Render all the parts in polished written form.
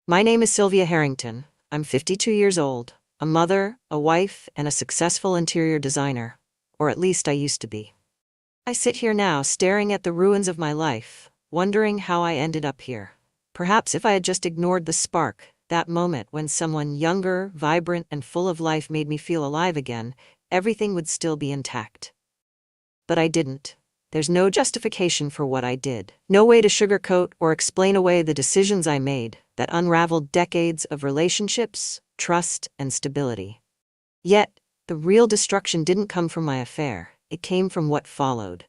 My name is Sylvia Harrington. I'm 52 years old, a mother, a wife, and a successful interior designer. Or at least I used to be. I sit here now staring at the ruins of my life, wondering how I ended up here. Perhaps if I had just ignored the spark, that moment when someone younger, vibrant, and full of life made me feel alive again, everything would still be intact. But I didn't. There's no justification for what I did. No way to sugarcoat or explain away the decisions I made that unraveled decades of relationships, trust, and stability. Yet, the real destruction didn't come from my affair. It came from what followed.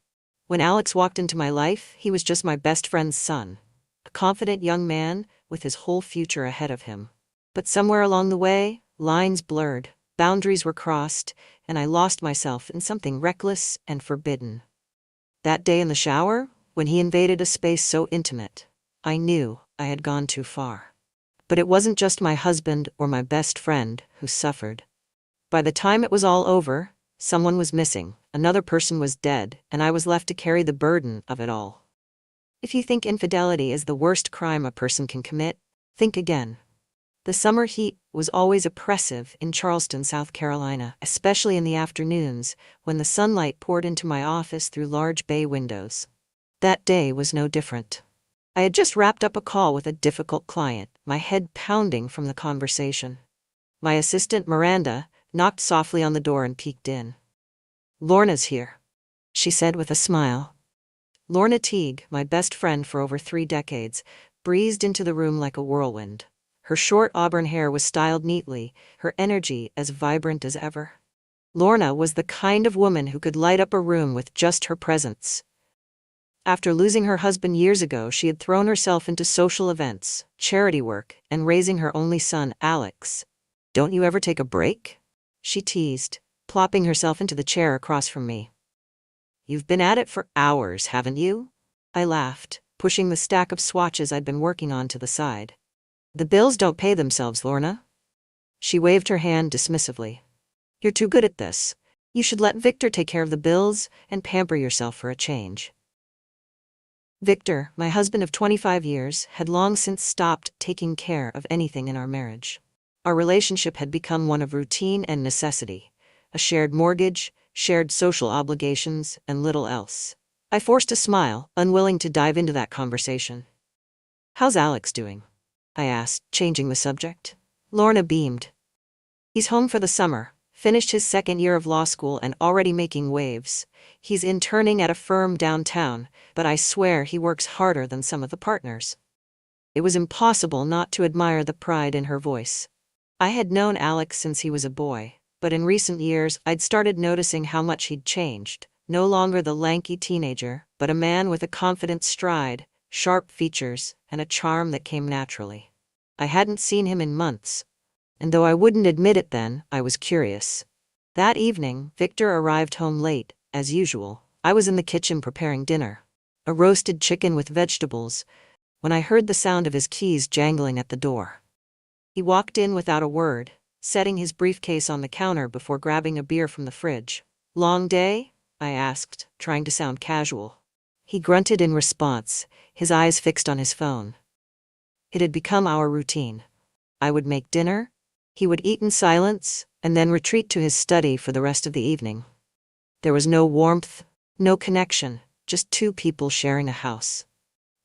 When Alex walked into my life, he was just my best friend's son. A confident young man with his whole future ahead of him. But somewhere along the way, lines blurred, boundaries were crossed, and I lost myself in something reckless and forbidden. That day in the shower, when he invaded a space so intimate, I knew I had gone too far. But it wasn't just my husband or my best friend who suffered. By the time it was all over, someone was missing, another person was dead, and I was left to carry the burden of it all. If you think infidelity is the worst crime a person can commit, think again. The summer heat was always oppressive in Charleston, South Carolina, especially in the afternoons, when the sunlight poured into my office through large bay windows. That day was no different. I had just wrapped up a call with a difficult client, my head pounding from the conversation. My assistant, Miranda, knocked softly on the door and peeked in. "Lorna's here," she said with a smile. Lorna Teague, my best friend for over 3 decades, breezed into the room like a whirlwind. Her short auburn hair was styled neatly, her energy as vibrant as ever. Lorna was the kind of woman who could light up a room with just her presence. After losing her husband years ago, she had thrown herself into social events, charity work, and raising her only son, Alex. "Don't you ever take a break?" she teased, plopping herself into the chair across from me. "You've been at it for hours, haven't you?" I laughed, pushing the stack of swatches I'd been working on to the side. "The bills don't pay themselves, Lorna." She waved her hand dismissively. "You're too good at this. You should let Victor take care of the bills and pamper yourself for a change." Victor, my husband of 25 years, had long since stopped taking care of anything in our marriage. Our relationship had become one of routine and necessity, a shared mortgage, shared social obligations, and little else. I forced a smile, unwilling to dive into that conversation. "How's Alex doing?" I asked, changing the subject. Lorna beamed. "He's home for the summer, finished his 2nd year of law school and already making waves. He's interning at a firm downtown, but I swear he works harder than some of the partners." It was impossible not to admire the pride in her voice. I had known Alex since he was a boy, but in recent years I'd started noticing how much he'd changed. No longer the lanky teenager, but a man with a confident stride, sharp features, and a charm that came naturally. I hadn't seen him in months, and though I wouldn't admit it then, I was curious. That evening, Victor arrived home late, as usual. I was in the kitchen preparing dinner, a roasted chicken with vegetables, when I heard the sound of his keys jangling at the door. He walked in without a word, setting his briefcase on the counter before grabbing a beer from the fridge. "Long day?" I asked, trying to sound casual. He grunted in response, his eyes fixed on his phone. It had become our routine. I would make dinner, he would eat in silence, and then retreat to his study for the rest of the evening. There was no warmth, no connection, just 2 people sharing a house.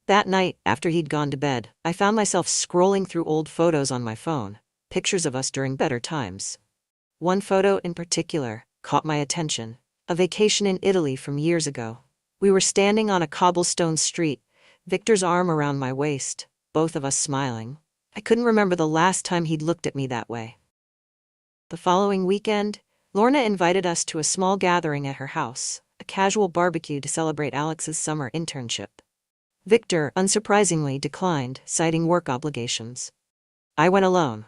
That night, after he'd gone to bed, I found myself scrolling through old photos on my phone, pictures of us during better times. One photo in particular caught my attention, a vacation in Italy from years ago. We were standing on a cobblestone street, Victor's arm around my waist, both of us smiling. I couldn't remember the last time he'd looked at me that way. The following weekend, Lorna invited us to a small gathering at her house, a casual barbecue to celebrate Alex's summer internship. Victor, unsurprisingly, declined, citing work obligations. I went alone.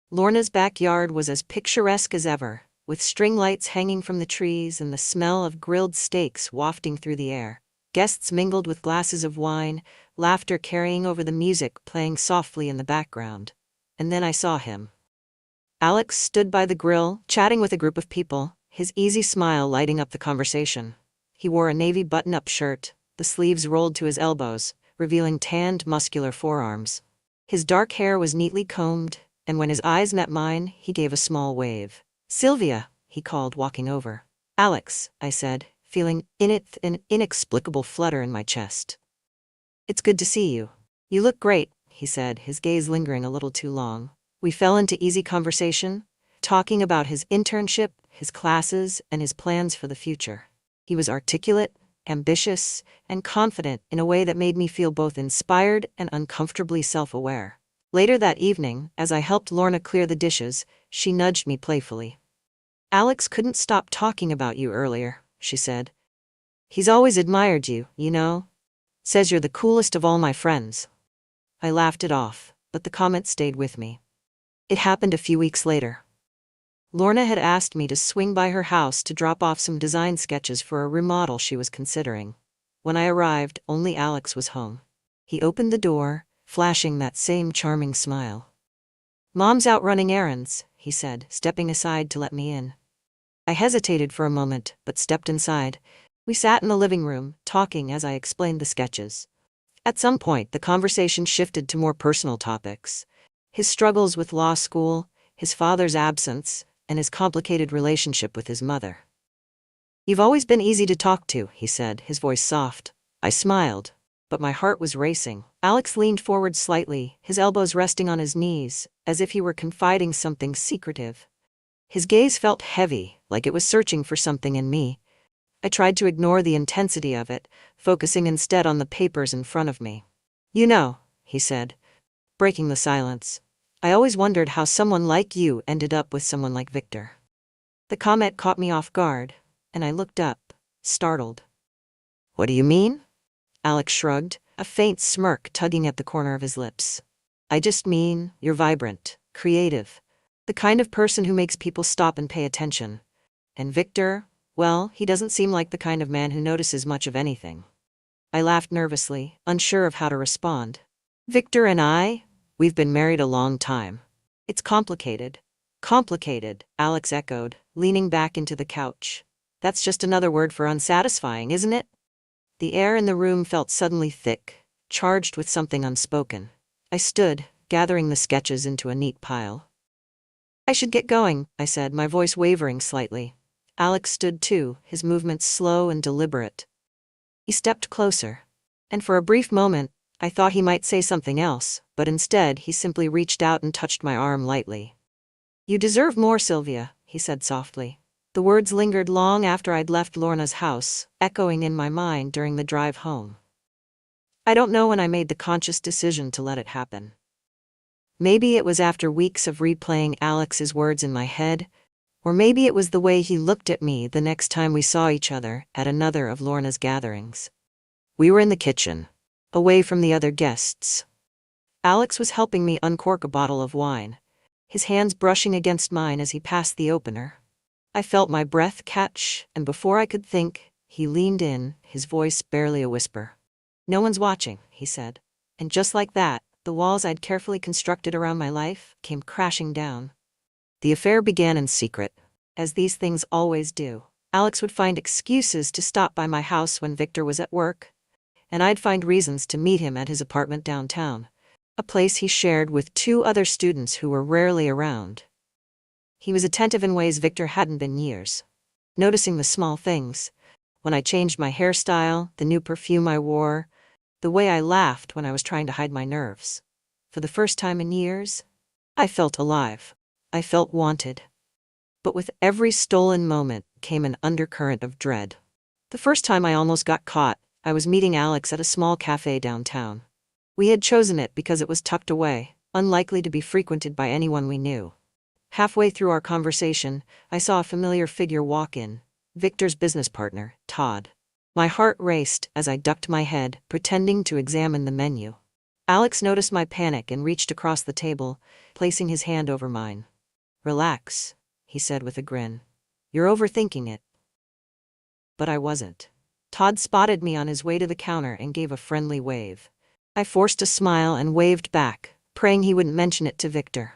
Lorna's backyard was as picturesque as ever, with string lights hanging from the trees and the smell of grilled steaks wafting through the air. Guests mingled with glasses of wine, laughter carrying over the music playing softly in the background. And then I saw him. Alex stood by the grill, chatting with a group of people, his easy smile lighting up the conversation. He wore a navy button-up shirt, the sleeves rolled to his elbows, revealing tanned, muscular forearms. His dark hair was neatly combed, and when his eyes met mine, he gave a small wave. "Sylvia," he called, walking over. "Alex," I said, feeling an inexplicable flutter in my chest. "It's good to see you." "You look great," he said, his gaze lingering a little too long. We fell into easy conversation, talking about his internship, his classes, and his plans for the future. He was articulate, ambitious, and confident in a way that made me feel both inspired and uncomfortably self-aware. Later that evening, as I helped Lorna clear the dishes, she nudged me playfully. "Alex couldn't stop talking about you earlier," she said. "He's always admired you, you know. Says you're the coolest of all my friends." I laughed it off, but the comment stayed with me. It happened a few weeks later. Lorna had asked me to swing by her house to drop off some design sketches for a remodel she was considering. When I arrived, only Alex was home. He opened the door, flashing that same charming smile. "Mom's out running errands," he said, stepping aside to let me in. I hesitated for a moment, but stepped inside. We sat in the living room, talking as I explained the sketches. At some point, the conversation shifted to more personal topics. His struggles with law school, his father's absence, and his complicated relationship with his mother. "You've always been easy to talk to," he said, his voice soft. I smiled, but my heart was racing. Alex leaned forward slightly, his elbows resting on his knees, as if he were confiding something secretive. His gaze felt heavy, like it was searching for something in me. I tried to ignore the intensity of it, focusing instead on the papers in front of me. "You know," he said, breaking the silence, "I always wondered how someone like you ended up with someone like Victor." The comment caught me off guard, and I looked up, startled. "What do you mean?" Alex shrugged, a faint smirk tugging at the corner of his lips. "I just mean, you're vibrant, creative, the kind of person who makes people stop and pay attention. And Victor, well, he doesn't seem like the kind of man who notices much of anything." I laughed nervously, unsure of how to respond. "Victor and we've been married a long time. It's complicated." "Complicated," Alex echoed, leaning back into the couch. "That's just another word for unsatisfying, isn't it?" The air in the room felt suddenly thick, charged with something unspoken. I stood, gathering the sketches into a neat pile. "I should get going," I said, my voice wavering slightly. Alex stood too, his movements slow and deliberate. He stepped closer, and for a brief moment, I thought he might say something else, but instead he simply reached out and touched my arm lightly. "You deserve more, Sylvia," he said softly. The words lingered long after I'd left Lorna's house, echoing in my mind during the drive home. I don't know when I made the conscious decision to let it happen. Maybe it was after weeks of replaying Alex's words in my head, or maybe it was the way he looked at me the next time we saw each other at another of Lorna's gatherings. We were in the kitchen, away from the other guests. Alex was helping me uncork a bottle of wine, his hands brushing against mine as he passed the opener. I felt my breath catch, and before I could think, he leaned in, his voice barely a whisper. "No one's watching," he said. And just like that, the walls I'd carefully constructed around my life came crashing down. The affair began in secret, as these things always do. Alex would find excuses to stop by my house when Victor was at work, and I'd find reasons to meet him at his apartment downtown, a place he shared with 2 other students who were rarely around. He was attentive in ways Victor hadn't been in years, noticing the small things. When I changed my hairstyle, the new perfume I wore, the way I laughed when I was trying to hide my nerves. For the first time in years, I felt alive. I felt wanted. But with every stolen moment came an undercurrent of dread. The first time I almost got caught, I was meeting Alex at a small cafe downtown. We had chosen it because it was tucked away, unlikely to be frequented by anyone we knew. Halfway through our conversation, I saw a familiar figure walk in, Victor's business partner, Todd. My heart raced as I ducked my head, pretending to examine the menu. Alex noticed my panic and reached across the table, placing his hand over mine. "Relax," he said with a grin. "You're overthinking it." But I wasn't. Todd spotted me on his way to the counter and gave a friendly wave. I forced a smile and waved back, praying he wouldn't mention it to Victor.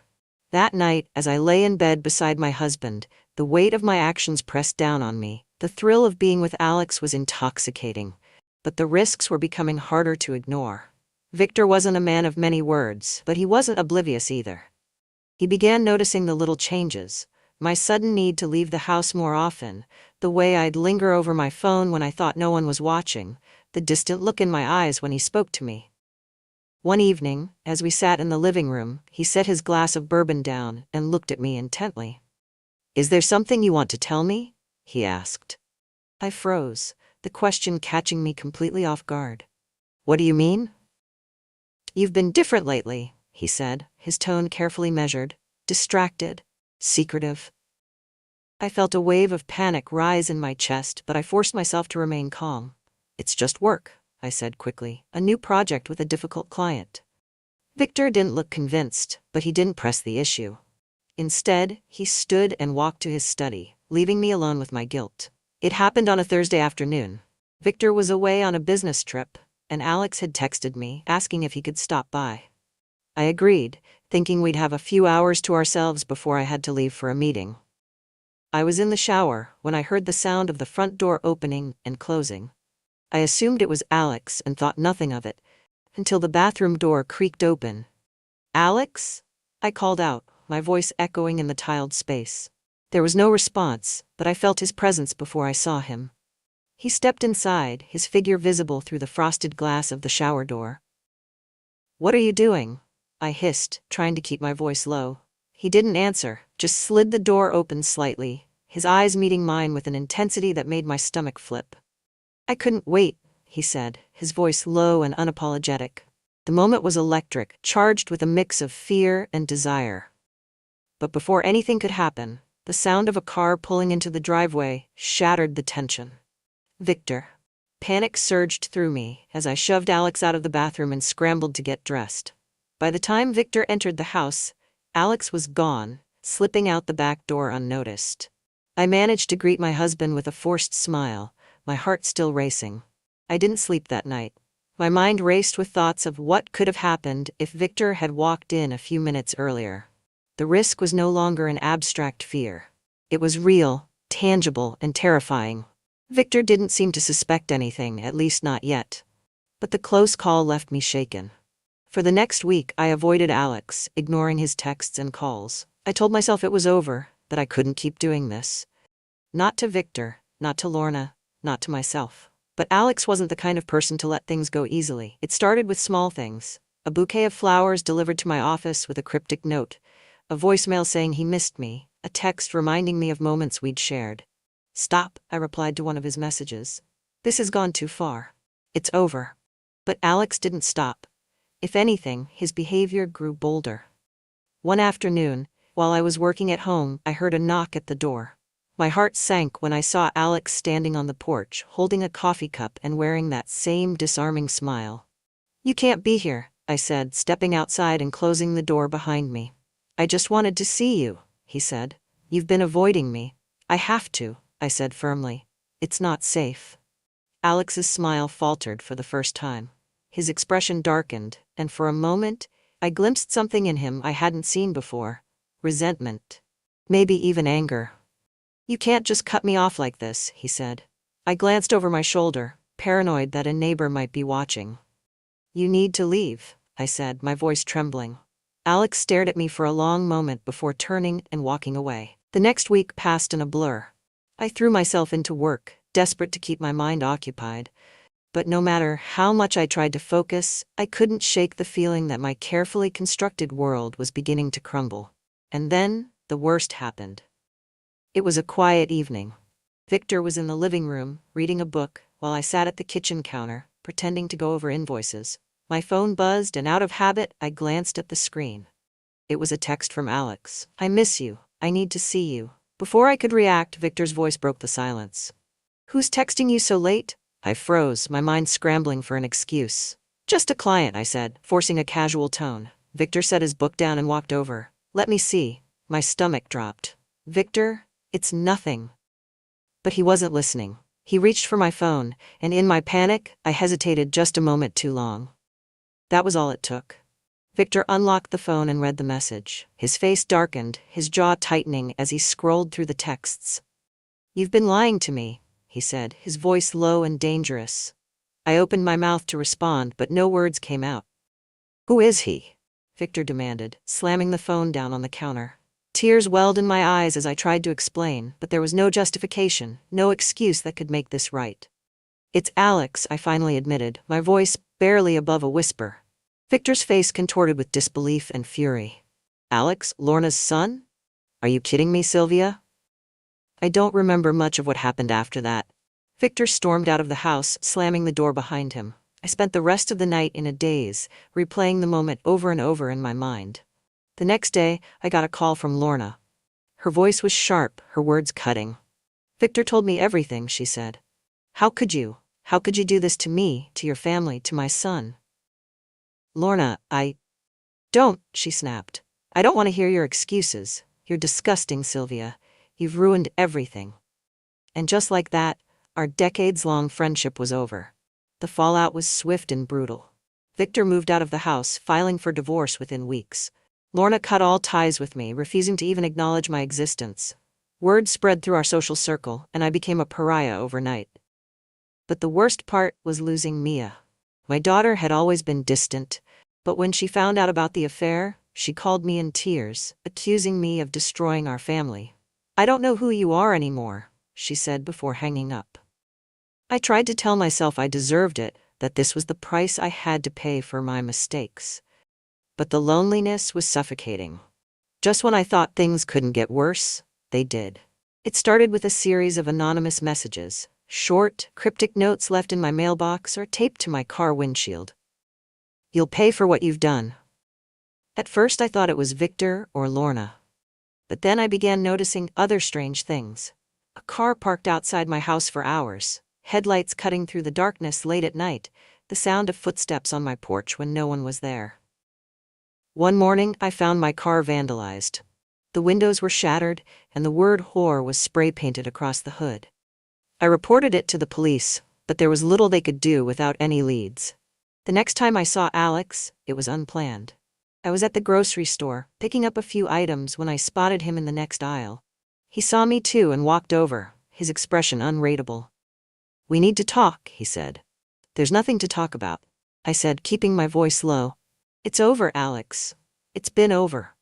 That night, as I lay in bed beside my husband, the weight of my actions pressed down on me. The thrill of being with Alex was intoxicating, but the risks were becoming harder to ignore. Victor wasn't a man of many words, but he wasn't oblivious either. He began noticing the little changes: my sudden need to leave the house more often, the way I'd linger over my phone when I thought no one was watching, the distant look in my eyes when he spoke to me. One evening, as we sat in the living room, he set his glass of bourbon down and looked at me intently. "Is there something you want to tell me?" he asked. I froze, the question catching me completely off guard. "What do you mean?" "You've been different lately," he said, his tone carefully measured, distracted, secretive. I felt a wave of panic rise in my chest, but I forced myself to remain calm. "It's just work," I said quickly, "a new project with a difficult client." Victor didn't look convinced, but he didn't press the issue. Instead, he stood and walked to his study, leaving me alone with my guilt. It happened on a Thursday afternoon. Victor was away on a business trip, and Alex had texted me, asking if he could stop by. I agreed, thinking we'd have a few hours to ourselves before I had to leave for a meeting. I was in the shower when I heard the sound of the front door opening and closing. I assumed it was Alex and thought nothing of it, until the bathroom door creaked open. "Alex?" I called out, my voice echoing in the tiled space. There was no response, but I felt his presence before I saw him. He stepped inside, his figure visible through the frosted glass of the shower door. "What are you doing?" I hissed, trying to keep my voice low. He didn't answer, just slid the door open slightly, his eyes meeting mine with an intensity that made my stomach flip. "I couldn't wait," he said, his voice low and unapologetic. The moment was electric, charged with a mix of fear and desire. But before anything could happen, the sound of a car pulling into the driveway shattered the tension. "Victor." Panic surged through me as I shoved Alex out of the bathroom and scrambled to get dressed. By the time Victor entered the house, Alex was gone, slipping out the back door unnoticed. I managed to greet my husband with a forced smile, my heart still racing. I didn't sleep that night. My mind raced with thoughts of what could have happened if Victor had walked in a few minutes earlier. The risk was no longer an abstract fear. It was real, tangible, and terrifying. Victor didn't seem to suspect anything, at least not yet. But the close call left me shaken. For the next week, I avoided Alex, ignoring his texts and calls. I told myself it was over, that I couldn't keep doing this. Not to Victor, not to Lorna, not to myself. But Alex wasn't the kind of person to let things go easily. It started with small things: a bouquet of flowers delivered to my office with a cryptic note, a voicemail saying he missed me, a text reminding me of moments we'd shared. "Stop," I replied to one of his messages. "This has gone too far. It's over." But Alex didn't stop. If anything, his behavior grew bolder. One afternoon, while I was working at home, I heard a knock at the door. My heart sank when I saw Alex standing on the porch, holding a coffee cup and wearing that same disarming smile. "You can't be here," I said, stepping outside and closing the door behind me. "I just wanted to see you," he said. "You've been avoiding me." "I have to," I said firmly. "It's not safe." Alex's smile faltered for the first time. His expression darkened, and for a moment, I glimpsed something in him I hadn't seen before: resentment. Maybe even anger. "You can't just cut me off like this," he said. I glanced over my shoulder, paranoid that a neighbor might be watching. "You need to leave," I said, my voice trembling. Alex stared at me for a long moment before turning and walking away. The next week passed in a blur. I threw myself into work, desperate to keep my mind occupied. But no matter how much I tried to focus, I couldn't shake the feeling that my carefully constructed world was beginning to crumble. And then, the worst happened. It was a quiet evening. Victor was in the living room, reading a book, while I sat at the kitchen counter, pretending to go over invoices. My phone buzzed, and out of habit, I glanced at the screen. It was a text from Alex. "I miss you. I need to see you." Before I could react, Victor's voice broke the silence. "Who's texting you so late?" I froze, my mind scrambling for an excuse. "Just a client," I said, forcing a casual tone. Victor set his book down and walked over. "Let me see." My stomach dropped. "Victor, it's nothing." But he wasn't listening. He reached for my phone, and in my panic, I hesitated just a moment too long. That was all it took. Victor unlocked the phone and read the message. His face darkened, his jaw tightening as he scrolled through the texts. "You've been lying to me," he said, his voice low and dangerous. I opened my mouth to respond, but no words came out. Who is he? Victor demanded, slamming the phone down on the counter. Tears welled in my eyes as I tried to explain, but there was no justification, no excuse that could make this right. It's Alex, I finally admitted, my voice barely above a whisper. Victor's face contorted with disbelief and fury. Alex, Lorna's son? Are you kidding me, Sylvia? I don't remember much of what happened after that. Victor stormed out of the house, slamming the door behind him. I spent the rest of the night in a daze, replaying the moment over and over in my mind. The next day, I got a call from Lorna. Her voice was sharp, her words cutting. Victor told me everything, she said. How could you? How could you do this to me, to your family, to my son? Lorna, Don't, she snapped. I don't want to hear your excuses. You're disgusting, Sylvia. You've ruined everything. And just like that, our decades-long friendship was over. The fallout was swift and brutal. Victor moved out of the house, filing for divorce within weeks. Lorna cut all ties with me, refusing to even acknowledge my existence. Word spread through our social circle, and I became a pariah overnight. But the worst part was losing Mia. My daughter had always been distant, but when she found out about the affair, she called me in tears, accusing me of destroying our family. I don't know who you are anymore, she said before hanging up. I tried to tell myself I deserved it, that this was the price I had to pay for my mistakes. But the loneliness was suffocating. Just when I thought things couldn't get worse, they did. It started with a series of anonymous messages, short, cryptic notes left in my mailbox or taped to my car windshield. You'll pay for what you've done. At first I thought it was Victor or Lorna. But then I began noticing other strange things. A car parked outside my house for hours, headlights cutting through the darkness late at night, the sound of footsteps on my porch when no one was there. One morning, I found my car vandalized. The windows were shattered, and the word whore was spray-painted across the hood. I reported it to the police, but there was little they could do without any leads. The next time I saw Alex, it was unplanned. I was at the grocery store, picking up a few items when I spotted him in the next aisle. He saw me too and walked over, his expression unreadable. We need to talk, he said. There's nothing to talk about, I said, keeping my voice low. It's over, Alex. It's been over.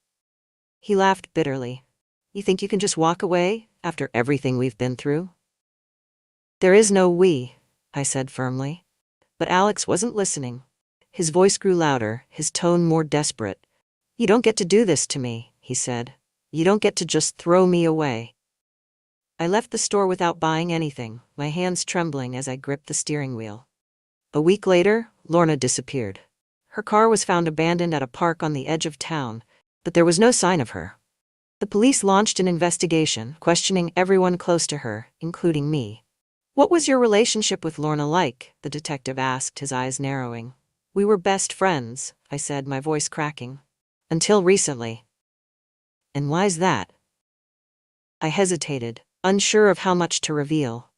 He laughed bitterly. You think you can just walk away, after everything we've been through? There is no we, I said firmly. But Alex wasn't listening. His voice grew louder, his tone more desperate. You don't get to do this to me, he said. You don't get to just throw me away. I left the store without buying anything, my hands trembling as I gripped the steering wheel. A week later, Lorna disappeared. Her car was found abandoned at a park on the edge of town, but there was no sign of her. The police launched an investigation, questioning everyone close to her, including me. What was your relationship with Lorna like? The detective asked, his eyes narrowing. We were best friends, I said, my voice cracking. Until recently. And why's that? I hesitated, unsure of how much to reveal.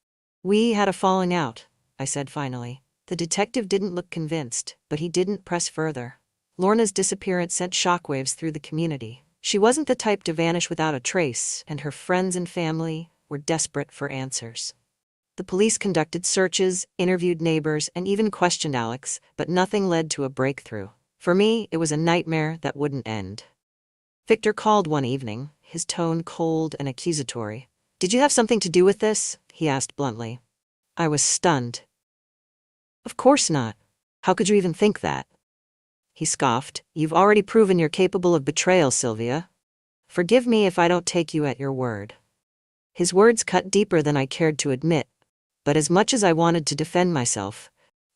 We had a falling out, I said finally. The detective didn't look convinced, but he didn't press further. Lorna's disappearance sent shockwaves through the community. She wasn't the type to vanish without a trace, and her friends and family were desperate for answers. The police conducted searches, interviewed neighbors, and even questioned Alex, but nothing led to a breakthrough. For me, it was a nightmare that wouldn't end. Victor called one evening, his tone cold and accusatory. Did you have something to do with this? He asked bluntly. I was stunned. Of course not. How could you even think that? He scoffed. You've already proven you're capable of betrayal, Sylvia. Forgive me if I don't take you at your word. His words cut deeper than I cared to admit, but as much as I wanted to defend myself,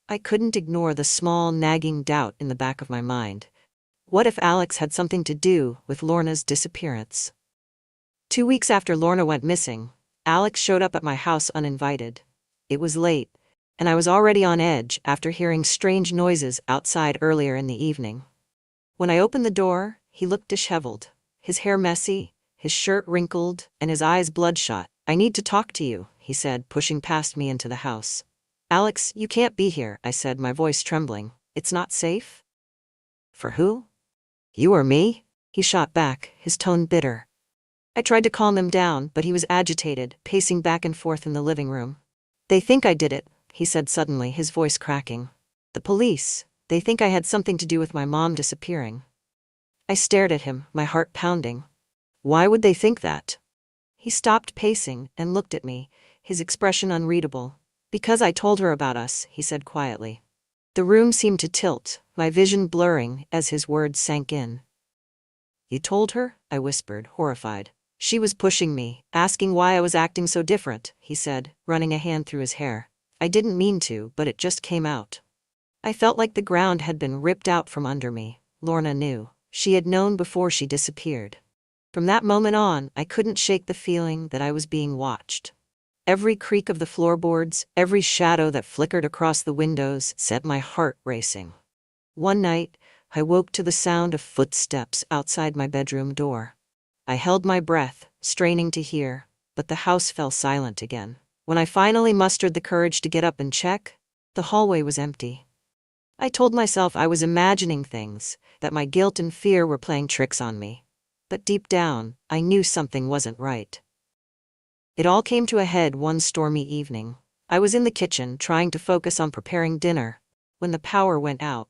I couldn't ignore the small, nagging doubt in the back of my mind. What if Alex had something to do with Lorna's disappearance? 2 weeks after Lorna went missing, Alex showed up at my house uninvited. It was late, and I was already on edge after hearing strange noises outside earlier in the evening. When I opened the door, he looked disheveled, his hair messy, his shirt wrinkled, and his eyes bloodshot. I need to talk to you, he said, pushing past me into the house. Alex, you can't be here, I said, my voice trembling. It's not safe? For who? You or me? He shot back, his tone bitter. I tried to calm him down, but he was agitated, pacing back and forth in the living room. They think I did it, he said suddenly, his voice cracking. The police. They think I had something to do with my mom disappearing. I stared at him, my heart pounding. Why would they think that? He stopped pacing and looked at me, his expression unreadable. Because I told her about us, he said quietly. The room seemed to tilt, my vision blurring as his words sank in. You told her? I whispered, horrified. She was pushing me, asking why I was acting so different, he said, running a hand through his hair. I didn't mean to, but it just came out. I felt like the ground had been ripped out from under me. Lorna knew. She had known before she disappeared. From that moment on, I couldn't shake the feeling that I was being watched. Every creak of the floorboards, every shadow that flickered across the windows set my heart racing. One night, I woke to the sound of footsteps outside my bedroom door. I held my breath, straining to hear, but the house fell silent again. When I finally mustered the courage to get up and check, the hallway was empty. I told myself I was imagining things, that my guilt and fear were playing tricks on me. But deep down, I knew something wasn't right. It all came to a head one stormy evening. I was in the kitchen trying to focus on preparing dinner. When the power went out,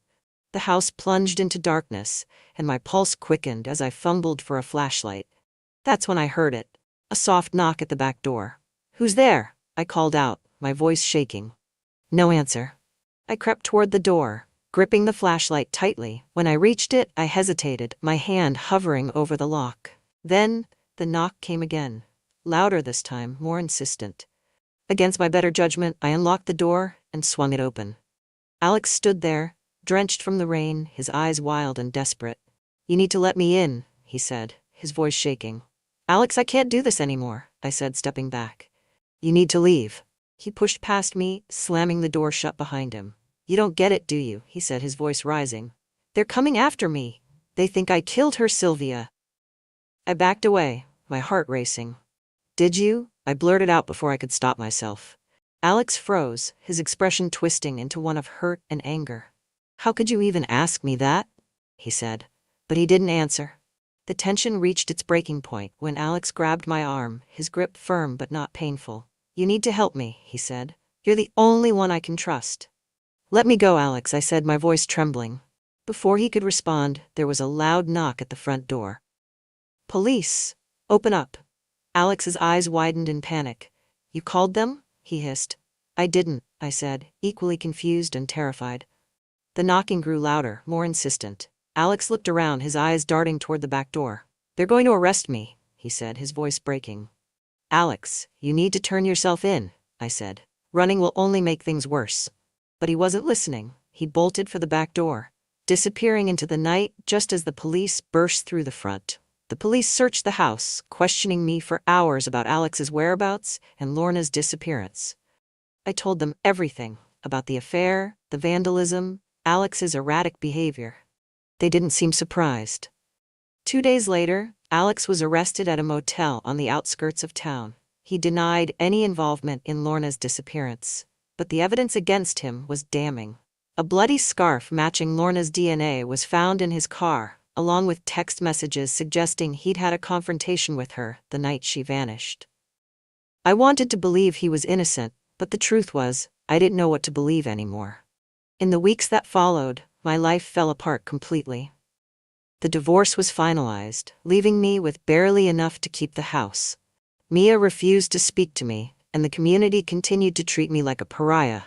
the house plunged into darkness, and my pulse quickened as I fumbled for a flashlight. That's when I heard it. A soft knock at the back door. Who's there? I called out, my voice shaking. No answer. I crept toward the door, gripping the flashlight tightly. When I reached it, I hesitated, my hand hovering over the lock. Then, the knock came again. Louder this time, more insistent. Against my better judgment, I unlocked the door and swung it open. Alex stood there, drenched from the rain, his eyes wild and desperate. You need to let me in, he said, his voice shaking. Alex, I can't do this anymore, I said, stepping back. You need to leave. He pushed past me, slamming the door shut behind him. You don't get it, do you? He said, his voice rising. They're coming after me. They think I killed her, Sylvia. I backed away, my heart racing. Did you? I blurted out before I could stop myself. Alex froze, his expression twisting into one of hurt and anger. How could you even ask me that? He said. But he didn't answer. The tension reached its breaking point when Alex grabbed my arm, his grip firm but not painful. You need to help me, he said. You're the only one I can trust. Let me go, Alex, I said, my voice trembling. Before he could respond, there was a loud knock at the front door. Police! Open up. Alex's eyes widened in panic. You called them? He hissed. I didn't, I said, equally confused and terrified. The knocking grew louder, more insistent. Alex looked around, his eyes darting toward the back door. They're going to arrest me, he said, his voice breaking. Alex, you need to turn yourself in, I said. Running will only make things worse. But he wasn't listening. He bolted for the back door, disappearing into the night just as the police burst through the front. The police searched the house, questioning me for hours about Alex's whereabouts and Lorna's disappearance. I told them everything about the affair, the vandalism, Alex's erratic behavior. They didn't seem surprised. 2 days later, Alex was arrested at a motel on the outskirts of town. He denied any involvement in Lorna's disappearance, but the evidence against him was damning. A bloody scarf matching Lorna's DNA was found in his car, along with text messages suggesting he'd had a confrontation with her the night she vanished. I wanted to believe he was innocent, but the truth was, I didn't know what to believe anymore. In the weeks that followed, my life fell apart completely. The divorce was finalized, leaving me with barely enough to keep the house. Mia refused to speak to me, and the community continued to treat me like a pariah.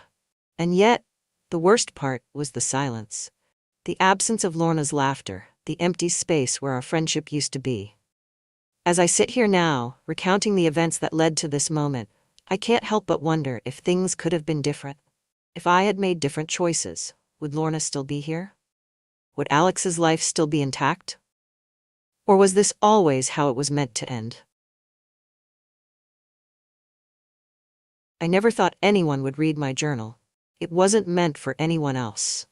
And yet, the worst part was the silence. The absence of Lorna's laughter, the empty space where our friendship used to be. As I sit here now, recounting the events that led to this moment, I can't help but wonder if things could have been different. If I had made different choices, would Lorna still be here? Would Alex's life still be intact? Or was this always how it was meant to end? I never thought anyone would read my journal. It wasn't meant for anyone else.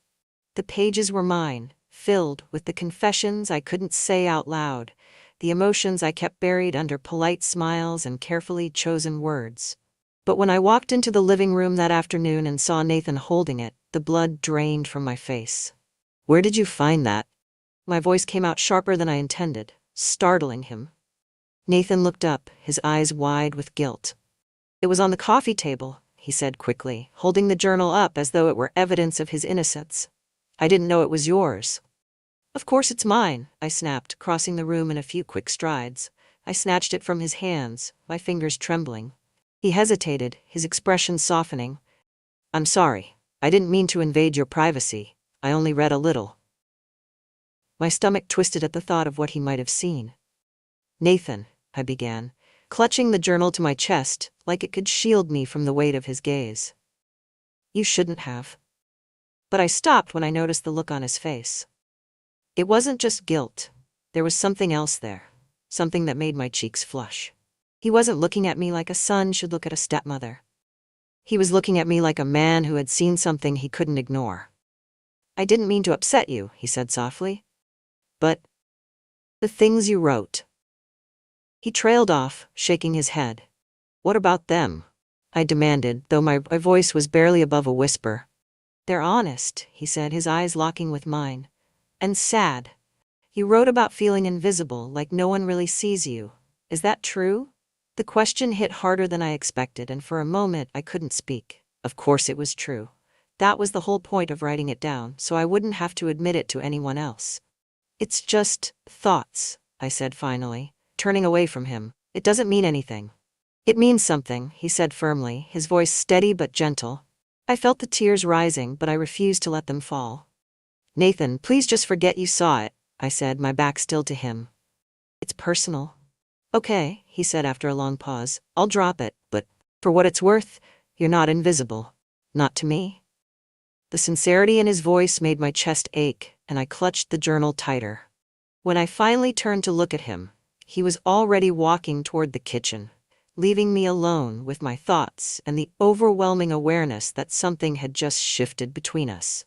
The pages were mine, filled with the confessions I couldn't say out loud, the emotions I kept buried under polite smiles and carefully chosen words. But when I walked into the living room that afternoon and saw Nathan holding it, the blood drained from my face. Where did you find that? My voice came out sharper than I intended, startling him. Nathan looked up, his eyes wide with guilt. It was on the coffee table, he said quickly, holding the journal up as though it were evidence of his innocence. I didn't know it was yours." "Of course it's mine," I snapped, crossing the room in a few quick strides. I snatched it from his hands, my fingers trembling. He hesitated, his expression softening. "I'm sorry. I didn't mean to invade your privacy. I only read a little." My stomach twisted at the thought of what he might have seen. "Nathan," I began, clutching the journal to my chest like it could shield me from the weight of his gaze. "You shouldn't have." But I stopped when I noticed the look on his face. It wasn't just guilt. There was something else there, something that made my cheeks flush. He wasn't looking at me like a son should look at a stepmother. He was looking at me like a man who had seen something he couldn't ignore. "I didn't mean to upset you," he said softly. "But the things you wrote." He trailed off, shaking his head. "What about them?" I demanded, though my voice was barely above a whisper. "They're honest," he said, his eyes locking with mine. "And sad. You wrote about feeling invisible, like no one really sees you. Is that true?" The question hit harder than I expected, and for a moment I couldn't speak. Of course it was true. That was the whole point of writing it down, so I wouldn't have to admit it to anyone else. "It's just thoughts," I said finally, turning away from him. "It doesn't mean anything." "It means something," he said firmly, his voice steady but gentle. I felt the tears rising, but I refused to let them fall. "Nathan, please just forget you saw it," I said, my back still to him. "It's personal." "Okay," he said after a long pause. "I'll drop it, but for what it's worth, you're not invisible. Not to me." The sincerity in his voice made my chest ache, and I clutched the journal tighter. When I finally turned to look at him, he was already walking toward the kitchen, leaving me alone with my thoughts and the overwhelming awareness that something had just shifted between us.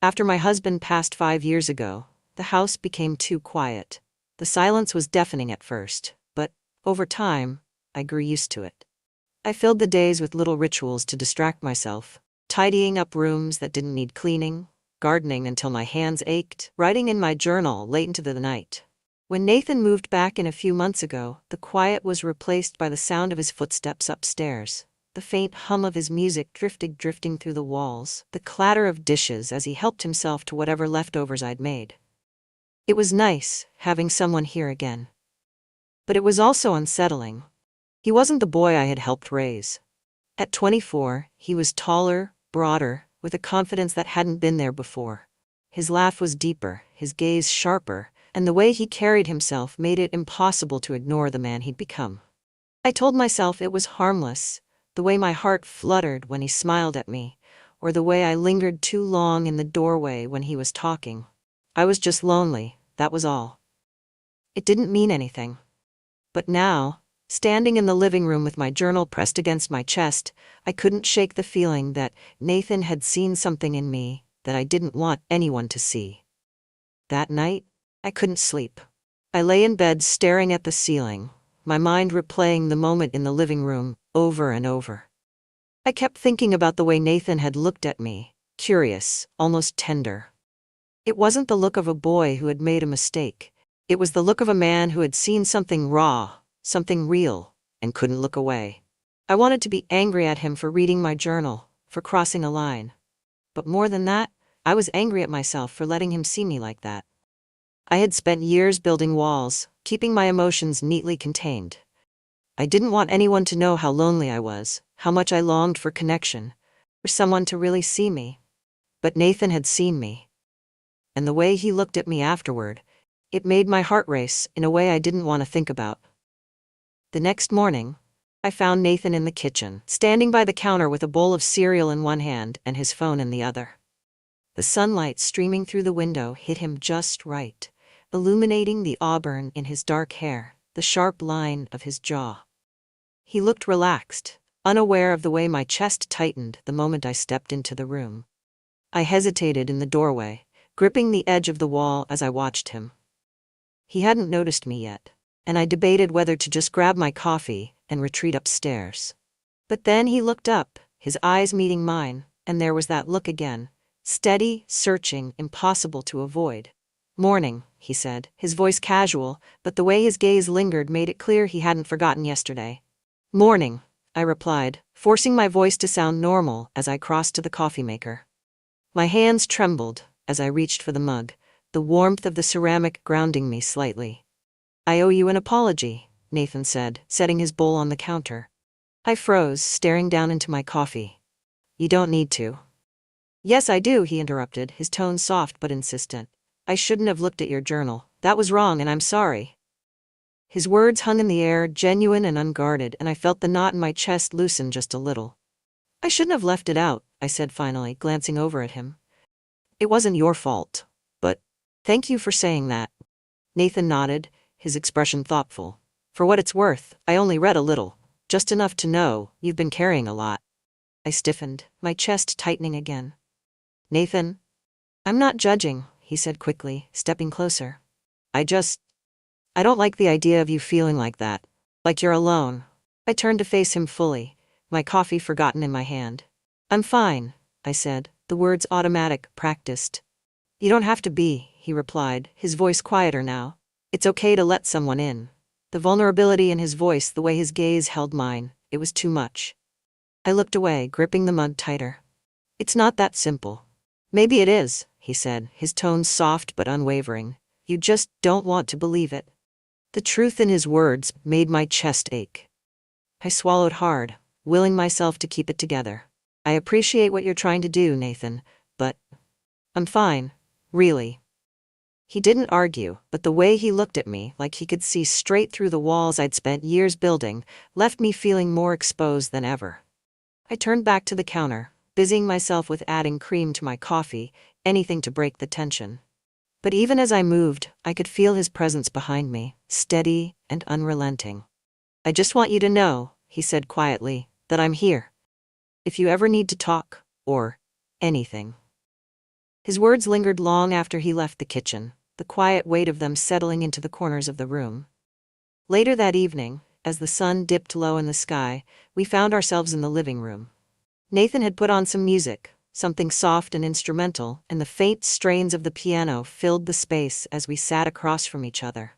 After my husband passed 5 years ago, the house became too quiet. The silence was deafening at first, but over time, I grew used to it. I filled the days with little rituals to distract myself, tidying up rooms that didn't need cleaning, gardening until my hands ached, writing in my journal late into the night. When Nathan moved back in a few months ago, the quiet was replaced by the sound of his footsteps upstairs, the faint hum of his music drifting through the walls, the clatter of dishes as he helped himself to whatever leftovers I'd made. It was nice, having someone here again. But it was also unsettling. He wasn't the boy I had helped raise. At 24, he was taller, broader, with a confidence that hadn't been there before. His laugh was deeper, his gaze sharper, and the way he carried himself made it impossible to ignore the man he'd become. I told myself it was harmless, the way my heart fluttered when he smiled at me, or the way I lingered too long in the doorway when he was talking. I was just lonely, that was all. It didn't mean anything. But now, standing in the living room with my journal pressed against my chest, I couldn't shake the feeling that Nathan had seen something in me that I didn't want anyone to see. That night, I couldn't sleep. I lay in bed staring at the ceiling, my mind replaying the moment in the living room over and over. I kept thinking about the way Nathan had looked at me, curious, almost tender. It wasn't the look of a boy who had made a mistake. It was the look of a man who had seen something raw, something real, and couldn't look away. I wanted to be angry at him for reading my journal, for crossing a line. But more than that, I was angry at myself for letting him see me like that. I had spent years building walls, keeping my emotions neatly contained. I didn't want anyone to know how lonely I was, how much I longed for connection, for someone to really see me. But Nathan had seen me. And the way he looked at me afterward, it made my heart race in a way I didn't want to think about. The next morning, I found Nathan in the kitchen, standing by the counter with a bowl of cereal in one hand and his phone in the other. The sunlight streaming through the window hit him just right, illuminating the auburn in his dark hair, the sharp line of his jaw. He looked relaxed, unaware of the way my chest tightened the moment I stepped into the room. I hesitated in the doorway, gripping the edge of the wall as I watched him. He hadn't noticed me yet, and I debated whether to just grab my coffee and retreat upstairs. But then he looked up, his eyes meeting mine, and there was that look again, steady, searching, impossible to avoid. "Morning," he said, his voice casual, but the way his gaze lingered made it clear he hadn't forgotten yesterday. "Morning," I replied, forcing my voice to sound normal as I crossed to the coffee maker. My hands trembled, as I reached for the mug, the warmth of the ceramic grounding me slightly. "I owe you an apology," Nathan said, setting his bowl on the counter. I froze, staring down into my coffee. "You don't need to." "Yes, I do," he interrupted, his tone soft but insistent. "I shouldn't have looked at your journal. That was wrong, and I'm sorry." His words hung in the air, genuine and unguarded, and I felt the knot in my chest loosen just a little. "I shouldn't have left it out," I said finally, glancing over at him. "It wasn't your fault. But thank you for saying that." Nathan nodded, his expression thoughtful. "For what it's worth, I only read a little. Just enough to know you've been carrying a lot." I stiffened, my chest tightening again. "Nathan?" "I'm not judging," he said quickly, stepping closer. I don't like the idea of you feeling like that. Like you're alone." I turned to face him fully, my coffee forgotten in my hand. "I'm fine," I said, the words automatic, practiced. "You don't have to be," he replied, his voice quieter now. "It's okay to let someone in." The vulnerability in his voice, the way his gaze held mine, it was too much. I looked away, gripping the mug tighter. "It's not that simple." "Maybe it is," he said, his tone soft but unwavering. "You just don't want to believe it." The truth in his words made my chest ache. I swallowed hard, willing myself to keep it together. "I appreciate what you're trying to do, Nathan, but I'm fine, really." He didn't argue, but the way he looked at me, like he could see straight through the walls I'd spent years building, left me feeling more exposed than ever. I turned back to the counter, busying myself with adding cream to my coffee, anything to break the tension. But even as I moved, I could feel his presence behind me, steady and unrelenting. "I just want you to know," he said quietly, "that I'm here. If you ever need to talk, or anything." His words lingered long after he left the kitchen, the quiet weight of them settling into the corners of the room. Later that evening, as the sun dipped low in the sky, we found ourselves in the living room. Nathan had put on some music, something soft and instrumental, and the faint strains of the piano filled the space as we sat across from each other.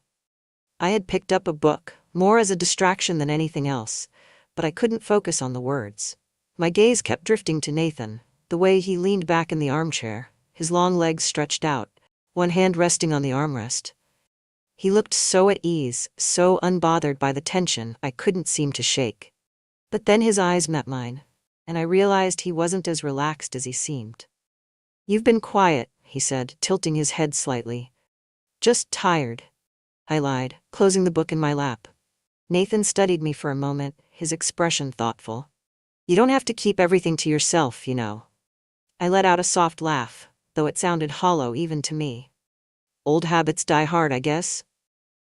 I had picked up a book, more as a distraction than anything else, but I couldn't focus on the words. My gaze kept drifting to Nathan, the way he leaned back in the armchair, his long legs stretched out, one hand resting on the armrest. He looked so at ease, so unbothered by the tension I couldn't seem to shake. But then his eyes met mine, and I realized he wasn't as relaxed as he seemed. "You've been quiet," he said, tilting his head slightly. "Just tired," I lied, closing the book in my lap. Nathan studied me for a moment, his expression thoughtful. "You don't have to keep everything to yourself, you know." I let out a soft laugh, though it sounded hollow even to me. "Old habits die hard, I guess."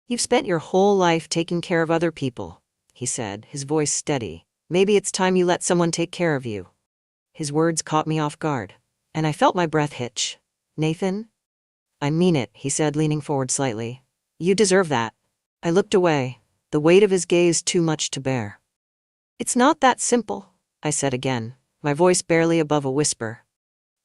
"You've spent your whole life taking care of other people," he said, his voice steady. "Maybe it's time you let someone take care of you." His words caught me off guard, and I felt my breath hitch. "Nathan?" "I mean it," he said, leaning forward slightly. "You deserve that." I looked away, the weight of his gaze too much to bear. "It's not that simple," I said again, my voice barely above a whisper.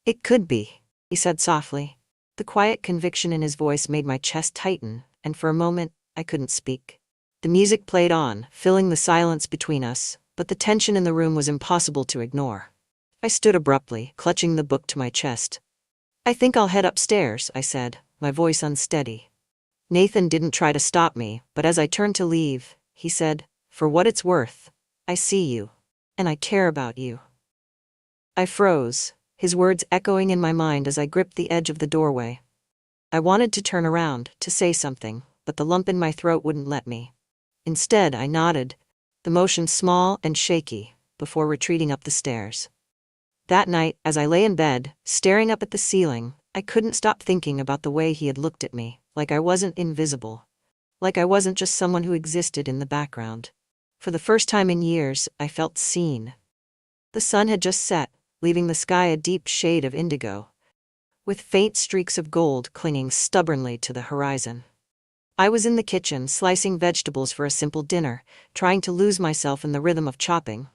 "It could be," he said softly. The quiet conviction in his voice made my chest tighten, and for a moment, I couldn't speak. The music played on, filling the silence between us, but the tension in the room was impossible to ignore. I stood abruptly, clutching the book to my chest. "I think I'll head upstairs," I said, my voice unsteady. Nathan didn't try to stop me, but as I turned to leave, he said, "For what it's worth, I see you, and I care about you." I froze, his words echoing in my mind as I gripped the edge of the doorway. I wanted to turn around, to say something, but the lump in my throat wouldn't let me. Instead, I nodded, the motion small and shaky, before retreating up the stairs. That night, as I lay in bed, staring up at the ceiling, I couldn't stop thinking about the way he had looked at me, like I wasn't invisible. Like I wasn't just someone who existed in the background. For the first time in years, I felt seen. The sun had just set, leaving the sky a deep shade of indigo, with faint streaks of gold clinging stubbornly to the horizon. I was in the kitchen, slicing vegetables for a simple dinner, trying to lose myself in the rhythm of chopping.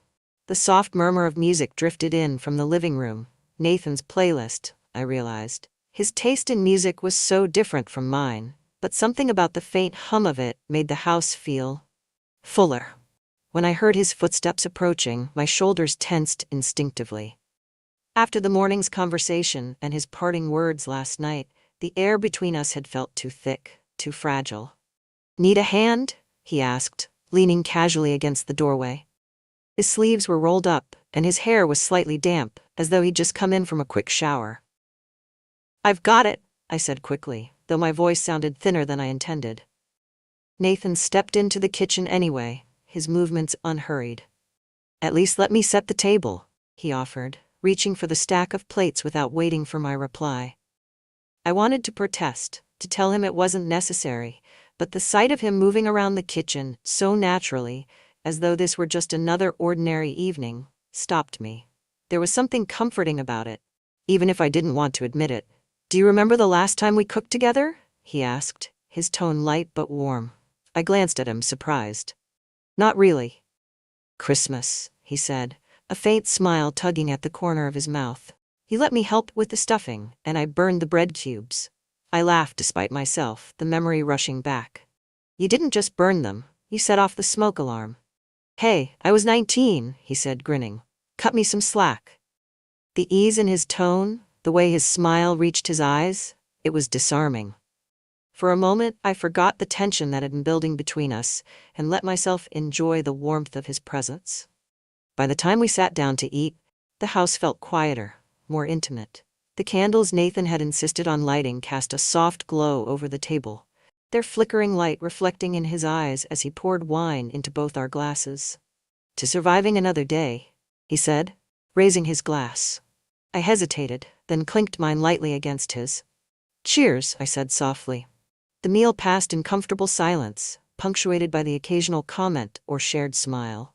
The soft murmur of music drifted in from the living room, Nathan's playlist, I realized. His taste in music was so different from mine, but something about the faint hum of it made the house feel fuller. When I heard his footsteps approaching, my shoulders tensed instinctively. After the morning's conversation and his parting words last night, the air between us had felt too thick, too fragile. "Need a hand?" he asked, leaning casually against the doorway. His sleeves were rolled up, and his hair was slightly damp, as though he'd just come in from a quick shower. "I've got it," I said quickly, though my voice sounded thinner than I intended. Nathan stepped into the kitchen anyway, his movements unhurried. "At least let me set the table," he offered, reaching for the stack of plates without waiting for my reply. I wanted to protest, to tell him it wasn't necessary, but the sight of him moving around the kitchen so naturally, as though this were just another ordinary evening, stopped me. There was something comforting about it, even if I didn't want to admit it. "Do you remember the last time we cooked together?" he asked, his tone light but warm. I glanced at him, surprised. "Not really." "Christmas," he said, a faint smile tugging at the corner of his mouth. "You let me help with the stuffing, and I burned the bread cubes." I laughed despite myself, the memory rushing back. "You didn't just burn them, you set off the smoke alarm." "Hey, I was 19, he said, grinning. "Cut me some slack." The ease in his tone, the way his smile reached his eyes, it was disarming. For a moment, I forgot the tension that had been building between us and let myself enjoy the warmth of his presence. By the time we sat down to eat, the house felt quieter, more intimate. The candles Nathan had insisted on lighting cast a soft glow over the table, their flickering light reflecting in his eyes as he poured wine into both our glasses. "To surviving another day," he said, raising his glass. I hesitated, then clinked mine lightly against his. "Cheers," I said softly. The meal passed in comfortable silence, punctuated by the occasional comment or shared smile.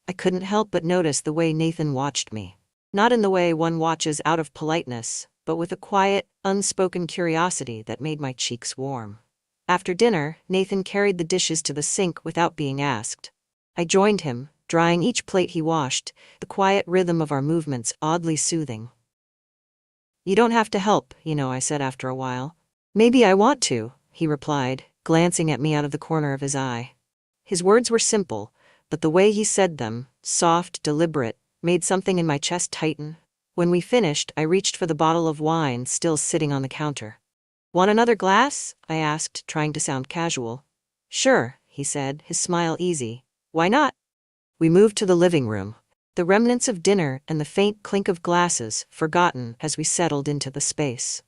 I couldn't help but notice the way Nathan watched me. Not in the way one watches out of politeness, but with a quiet, unspoken curiosity that made my cheeks warm. After dinner, Nathan carried the dishes to the sink without being asked. I joined him, drying each plate he washed, the quiet rhythm of our movements oddly soothing. "You don't have to help, I said after a while. "Maybe I want to," he replied, glancing at me out of the corner of his eye. His words were simple, but the way he said them, soft, deliberate, made something in my chest tighten. When we finished, I reached for the bottle of wine still sitting on the counter. "Want another glass?" I asked, trying to sound casual. "Sure," he said, his smile easy. "Why not?" We moved to the living room, the remnants of dinner and the faint clink of glasses forgotten as we settled into the space.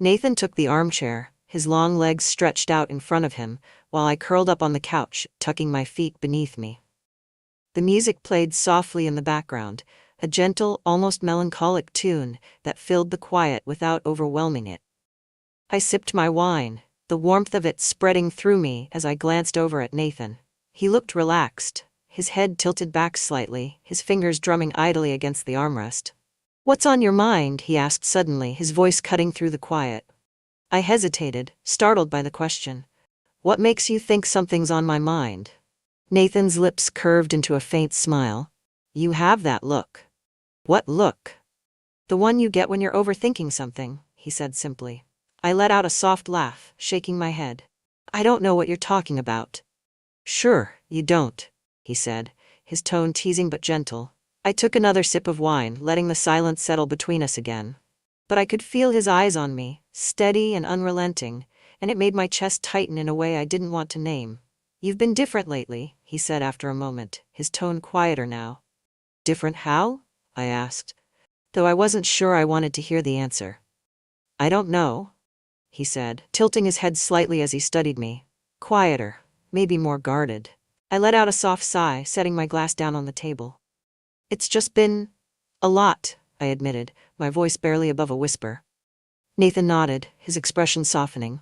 Nathan took the armchair, his long legs stretched out in front of him, while I curled up on the couch, tucking my feet beneath me. The music played softly in the background, a gentle, almost melancholic tune that filled the quiet without overwhelming it. I sipped my wine, the warmth of it spreading through me as I glanced over at Nathan. He looked relaxed, his head tilted back slightly, his fingers drumming idly against the armrest. "What's on your mind?" he asked suddenly, his voice cutting through the quiet. I hesitated, startled by the question. "What makes you think something's on my mind?" Nathan's lips curved into a faint smile. "You have that look." "What look?" "The one you get when you're overthinking something," he said simply. I let out a soft laugh, shaking my head. "I don't know what you're talking about." "Sure, you don't," he said, his tone teasing but gentle. I took another sip of wine, letting the silence settle between us again. But I could feel his eyes on me, steady and unrelenting, and it made my chest tighten in a way I didn't want to name. "You've been different lately," he said after a moment, his tone quieter now. "Different how?" I asked, though I wasn't sure I wanted to hear the answer. "I don't know," he said, tilting his head slightly as he studied me. "Quieter, maybe more guarded." I let out a soft sigh, setting my glass down on the table. "It's just been a lot," I admitted, my voice barely above a whisper. Nathan nodded, his expression softening.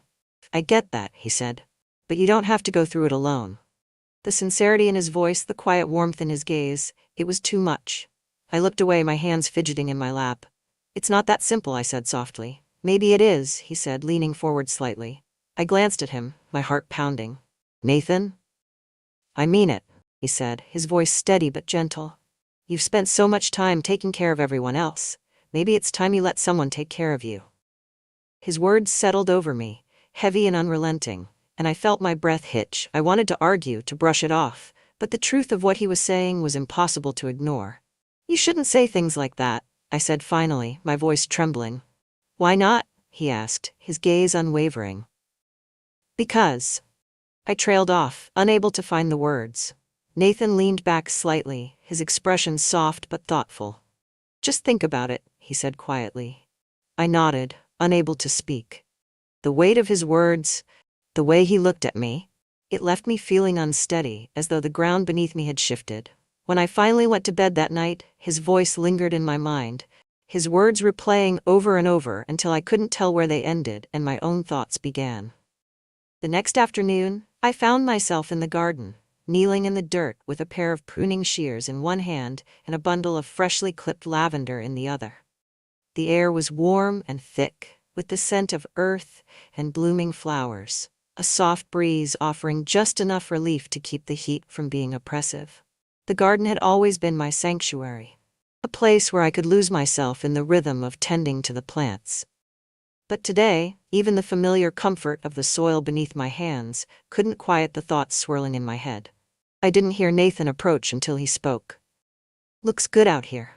"I get that," he said. "But you don't have to go through it alone." The sincerity in his voice, the quiet warmth in his gaze, it was too much. I looked away, my hands fidgeting in my lap. "It's not that simple," I said softly. "Maybe it is," he said, leaning forward slightly. I glanced at him, my heart pounding. "Nathan?" "I mean it," he said, his voice steady but gentle. "You've spent so much time taking care of everyone else. Maybe it's time you let someone take care of you." His words settled over me, heavy and unrelenting, and I felt my breath hitch. I wanted to argue, to brush it off, but the truth of what he was saying was impossible to ignore. "You shouldn't say things like that," I said finally, my voice trembling. Why not? He asked, his gaze unwavering. Because. I trailed off, unable to find the words. Nathan leaned back slightly, his expression soft but thoughtful. Just think about it, he said quietly. I nodded, unable to speak. The weight of his words, the way he looked at me, it left me feeling unsteady, as though the ground beneath me had shifted. When I finally went to bed that night, his voice lingered in my mind, his words replaying over and over until I couldn't tell where they ended and my own thoughts began. The next afternoon, I found myself in the garden, kneeling in the dirt with a pair of pruning shears in one hand and a bundle of freshly clipped lavender in the other. The air was warm and thick, with the scent of earth and blooming flowers, a soft breeze offering just enough relief to keep the heat from being oppressive. The garden had always been my sanctuary, a place where I could lose myself in the rhythm of tending to the plants. But today, even the familiar comfort of the soil beneath my hands couldn't quiet the thoughts swirling in my head. I didn't hear Nathan approach until he spoke. Looks good out here.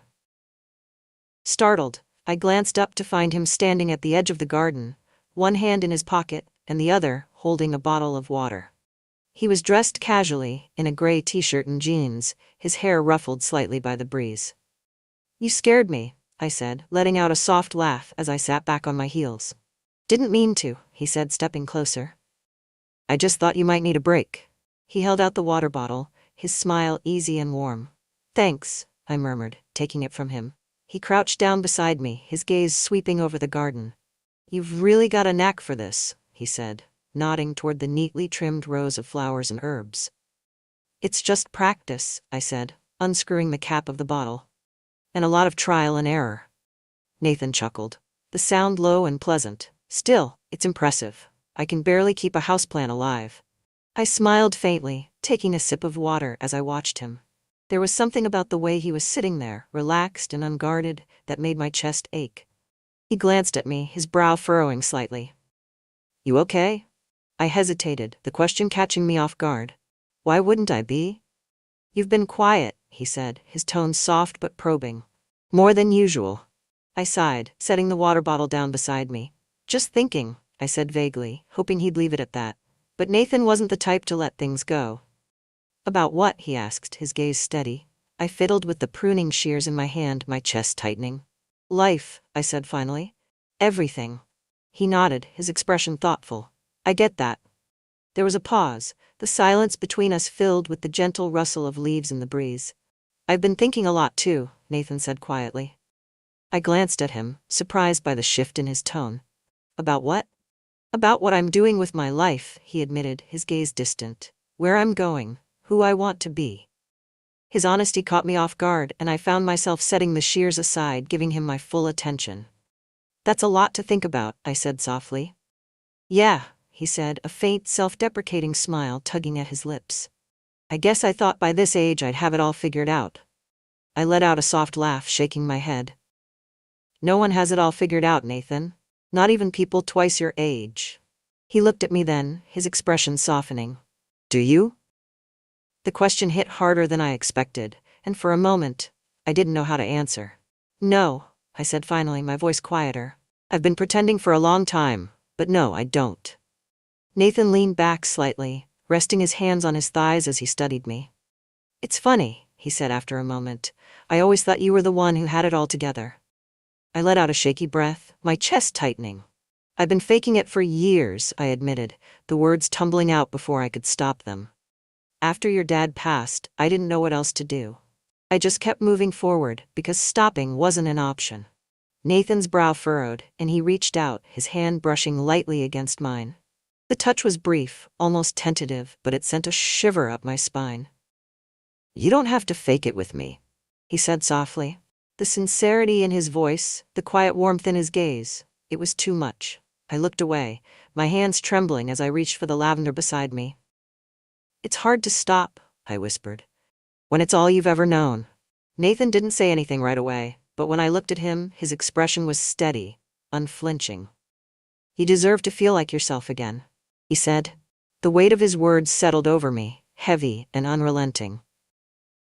Startled, I glanced up to find him standing at the edge of the garden, one hand in his pocket and the other holding a bottle of water. He was dressed casually, in a gray t-shirt and jeans, his hair ruffled slightly by the breeze. You scared me, I said, letting out a soft laugh as I sat back on my heels. Didn't mean to, he said, stepping closer. I just thought you might need a break. He held out the water bottle, his smile easy and warm. Thanks, I murmured, taking it from him. He crouched down beside me, his gaze sweeping over the garden. You've really got a knack for this, he said, nodding toward the neatly trimmed rows of flowers and herbs. It's just practice, I said, unscrewing the cap of the bottle. And a lot of trial and error. Nathan chuckled, the sound low and pleasant. Still, it's impressive. I can barely keep a houseplant alive. I smiled faintly, taking a sip of water as I watched him. There was something about the way he was sitting there, relaxed and unguarded, that made my chest ache. He glanced at me, his brow furrowing slightly. You okay? I hesitated, the question catching me off guard. Why wouldn't I be? You've been quiet, he said, his tone soft but probing. More than usual. I sighed, setting the water bottle down beside me. Just thinking, I said vaguely, hoping he'd leave it at that. But Nathan wasn't the type to let things go. About what? He asked, his gaze steady. I fiddled with the pruning shears in my hand, my chest tightening. Life, I said finally. Everything. He nodded, his expression thoughtful. I get that. There was a pause, the silence between us filled with the gentle rustle of leaves in the breeze. I've been thinking a lot too, Nathan said quietly. I glanced at him, surprised by the shift in his tone. About what? About what I'm doing with my life, he admitted, his gaze distant. Where I'm going, who I want to be. His honesty caught me off guard, and I found myself setting the shears aside, giving him my full attention. That's a lot to think about, I said softly. Yeah, he said, a faint, self-deprecating smile tugging at his lips. I guess I thought by this age I'd have it all figured out. I let out a soft laugh, shaking my head. No one has it all figured out, Nathan. Not even people twice your age. He looked at me then, his expression softening. Do you? The question hit harder than I expected, and for a moment, I didn't know how to answer. No, I said finally, my voice quieter. I've been pretending for a long time, but no, I don't. Nathan leaned back slightly, resting his hands on his thighs as he studied me. It's funny, he said after a moment. I always thought you were the one who had it all together. I let out a shaky breath, my chest tightening. I've been faking it for years, I admitted, the words tumbling out before I could stop them. After your dad passed, I didn't know what else to do. I just kept moving forward, because stopping wasn't an option. Nathan's brow furrowed, and he reached out, his hand brushing lightly against mine. The touch was brief, almost tentative, but it sent a shiver up my spine. You don't have to fake it with me, he said softly. The sincerity in his voice, the quiet warmth in his gaze, it was too much. I looked away, my hands trembling as I reached for the lavender beside me. It's hard to stop, I whispered. When it's all you've ever known. Nathan didn't say anything right away, but when I looked at him, his expression was steady, unflinching. You deserve to feel like yourself again, he said. The weight of his words settled over me, heavy and unrelenting.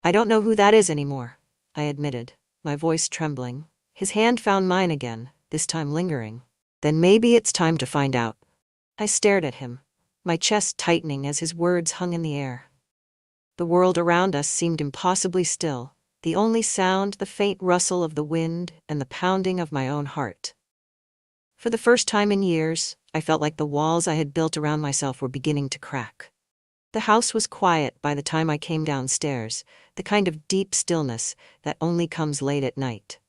I don't know who that is anymore, I admitted, my voice trembling. His hand found mine again, this time lingering. Then maybe it's time to find out. I stared at him, my chest tightening as his words hung in the air. The world around us seemed impossibly still, the only sound the faint rustle of the wind and the pounding of my own heart. For the first time in years, I felt like the walls I had built around myself were beginning to crack. The house was quiet by the time I came downstairs, the kind of deep stillness that only comes late at night.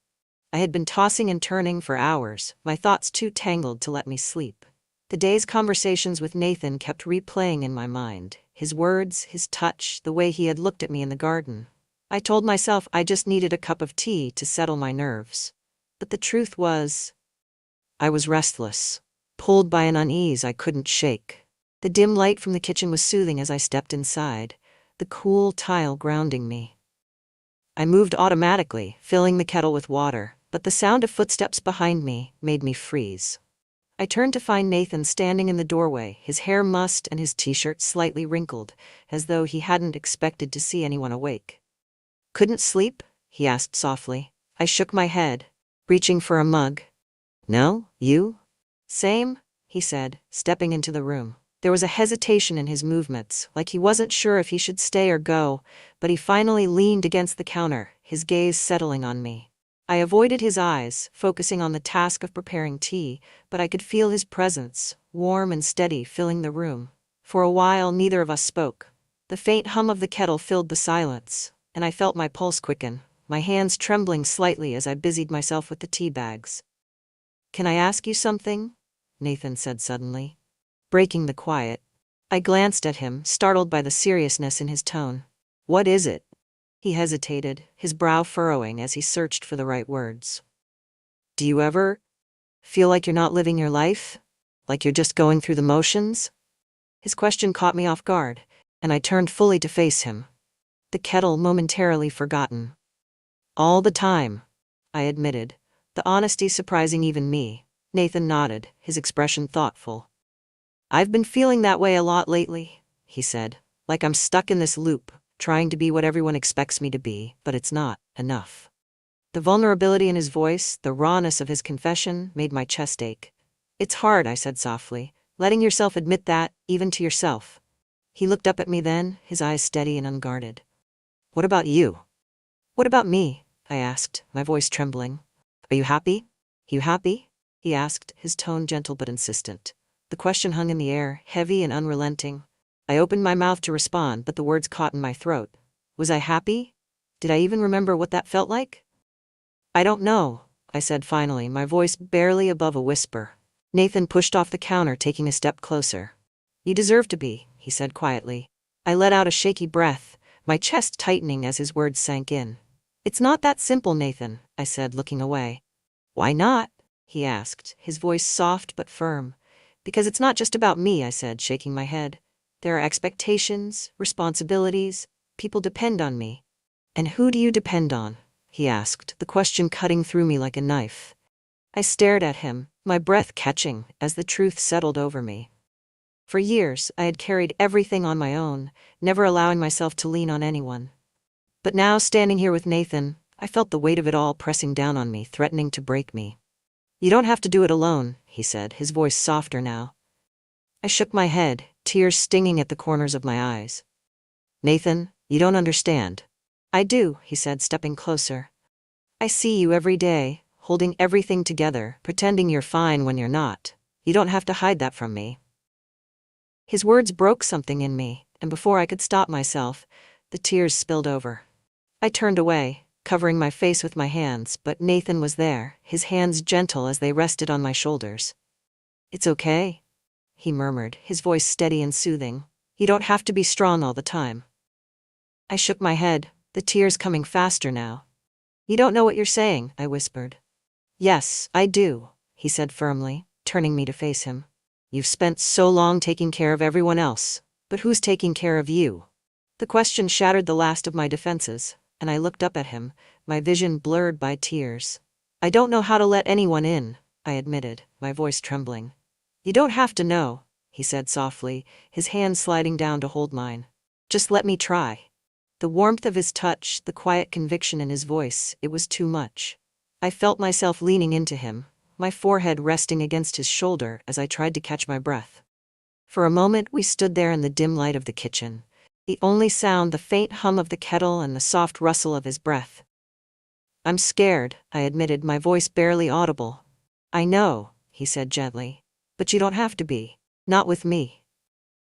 I had been tossing and turning for hours, my thoughts too tangled to let me sleep. The day's conversations with Nathan kept replaying in my mind, his words, his touch, the way he had looked at me in the garden. I told myself I just needed a cup of tea to settle my nerves. But the truth was, I was restless, pulled by an unease I couldn't shake. The dim light from the kitchen was soothing as I stepped inside, the cool tile grounding me. I moved automatically, filling the kettle with water, but the sound of footsteps behind me made me freeze. I turned to find Nathan standing in the doorway, his hair mussed and his t-shirt slightly wrinkled, as though he hadn't expected to see anyone awake. "Couldn't sleep?" he asked softly. I shook my head, reaching for a mug. "No, you?" "Same," he said, stepping into the room. There was a hesitation in his movements, like he wasn't sure if he should stay or go, but he finally leaned against the counter, his gaze settling on me. I avoided his eyes, focusing on the task of preparing tea, but I could feel his presence, warm and steady, filling the room. For a while, neither of us spoke. The faint hum of the kettle filled the silence, and I felt my pulse quicken, my hands trembling slightly as I busied myself with the tea bags. "Can I ask you something?" Nathan said suddenly, breaking the quiet. I glanced at him, startled by the seriousness in his tone. "What is it?" He hesitated, his brow furrowing as he searched for the right words. "Do you ever feel like you're not living your life? Like you're just going through the motions?" His question caught me off guard, and I turned fully to face him. The kettle momentarily forgotten. "All the time," I admitted, the honesty surprising even me. Nathan nodded, his expression thoughtful. "I've been feeling that way a lot lately," he said, "like I'm stuck in this loop, trying to be what everyone expects me to be, but it's not enough." The vulnerability in his voice, the rawness of his confession, made my chest ache. "It's hard," I said softly, "letting yourself admit that, even to yourself." He looked up at me then, his eyes steady and unguarded. "What about you?" "What about me?" I asked, my voice trembling. "Are you happy?" "You happy?" he asked, his tone gentle but insistent. The question hung in the air, heavy and unrelenting. I opened my mouth to respond, but the words caught in my throat. Was I happy? Did I even remember what that felt like? "I don't know," I said finally, my voice barely above a whisper. Nathan pushed off the counter, taking a step closer. "You deserve to be," he said quietly. I let out a shaky breath, my chest tightening as his words sank in. "It's not that simple, Nathan," I said, looking away. "Why not?" he asked, his voice soft but firm. "Because it's not just about me," I said, shaking my head. "There are expectations, responsibilities, people depend on me." "And who do you depend on?" he asked, the question cutting through me like a knife. I stared at him, my breath catching as the truth settled over me. For years, I had carried everything on my own, never allowing myself to lean on anyone. But now, standing here with Nathan, I felt the weight of it all pressing down on me, threatening to break me. "You don't have to do it alone," he said, his voice softer now. I shook my head, tears stinging at the corners of my eyes. "Nathan, you don't understand." "I do," he said, stepping closer. "I see you every day, holding everything together, pretending you're fine when you're not. You don't have to hide that from me." His words broke something in me, and before I could stop myself, the tears spilled over. I turned away, covering my face with my hands, but Nathan was there, his hands gentle as they rested on my shoulders. "It's okay," he murmured, his voice steady and soothing. "You don't have to be strong all the time." I shook my head, the tears coming faster now. "You don't know what you're saying," I whispered. "Yes, I do," he said firmly, turning me to face him. "You've spent so long taking care of everyone else, but who's taking care of you?" The question shattered the last of my defenses, and I looked up at him, my vision blurred by tears. "I don't know how to let anyone in," I admitted, my voice trembling. "You don't have to know," he said softly, his hand sliding down to hold mine. "Just let me try." The warmth of his touch, the quiet conviction in his voice, it was too much. I felt myself leaning into him, my forehead resting against his shoulder as I tried to catch my breath. For a moment we stood there in the dim light of the kitchen, the only sound the faint hum of the kettle and the soft rustle of his breath. "I'm scared," I admitted, my voice barely audible. "I know," he said gently, "but you don't have to be. Not with me."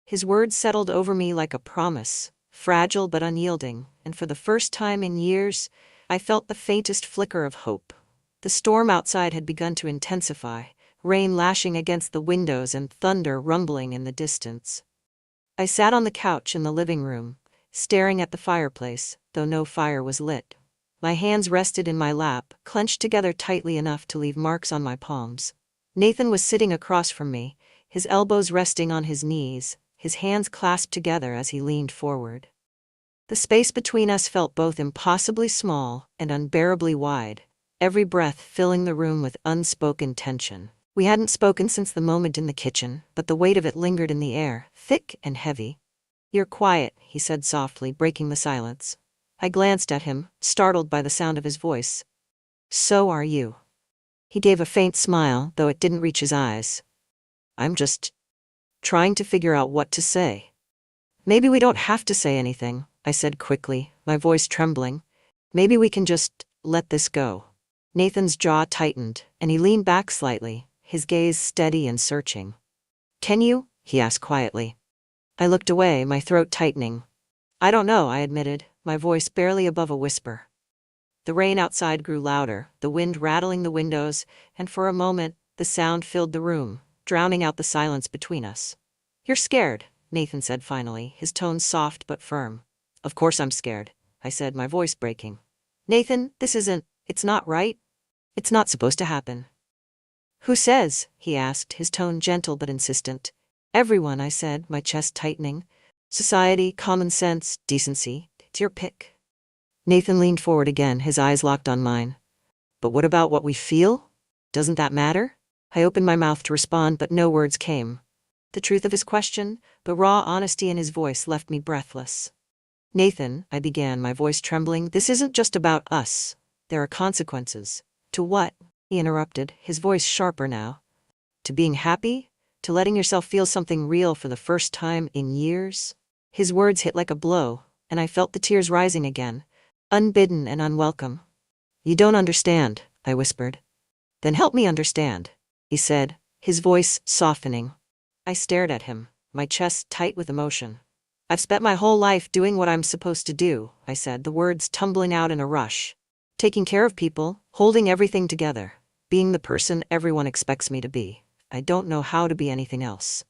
His words settled over me like a promise, fragile but unyielding, and for the first time in years, I felt the faintest flicker of hope. The storm outside had begun to intensify, rain lashing against the windows and thunder rumbling in the distance. I sat on the couch in the living room, staring at the fireplace, though no fire was lit. My hands rested in my lap, clenched together tightly enough to leave marks on my palms. Nathan was sitting across from me, his elbows resting on his knees, his hands clasped together as he leaned forward. The space between us felt both impossibly small and unbearably wide, every breath filling the room with unspoken tension. We hadn't spoken since the moment in the kitchen, but the weight of it lingered in the air, thick and heavy. "You're quiet," he said softly, breaking the silence. I glanced at him, startled by the sound of his voice. "So are you." He gave a faint smile, though it didn't reach his eyes. "I'm just trying to figure out what to say." "Maybe we don't have to say anything," I said quickly, my voice trembling. "Maybe we can just let this go." Nathan's jaw tightened, and he leaned back slightly, his gaze steady and searching. "Can you?" he asked quietly. I looked away, my throat tightening. "I don't know," I admitted, my voice barely above a whisper. The rain outside grew louder, the wind rattling the windows, and for a moment, the sound filled the room, drowning out the silence between us. "You're scared," Nathan said finally, his tone soft but firm. "Of course I'm scared," I said, my voice breaking. "Nathan, it's not right. It's not supposed to happen." "Who says?" he asked, his tone gentle but insistent. "Everyone," I said, my chest tightening. "Society, common sense, decency. It's your pick." Nathan leaned forward again, his eyes locked on mine. "But what about what we feel? Doesn't that matter?" I opened my mouth to respond, but no words came. The truth of his question, the raw honesty in his voice left me breathless. "Nathan," I began, my voice trembling, "this isn't just about us. There are consequences." "To what?" he interrupted, his voice sharper now. "To being happy? To letting yourself feel something real for the first time in years?" His words hit like a blow, and I felt the tears rising again, unbidden and unwelcome. "You don't understand," I whispered. "Then help me understand," he said, his voice softening. I stared at him, my chest tight with emotion. "I've spent my whole life doing what I'm supposed to do," I said, the words tumbling out in a rush. "Taking care of people, holding everything together, being the person everyone expects me to be. I don't know how to be anything else."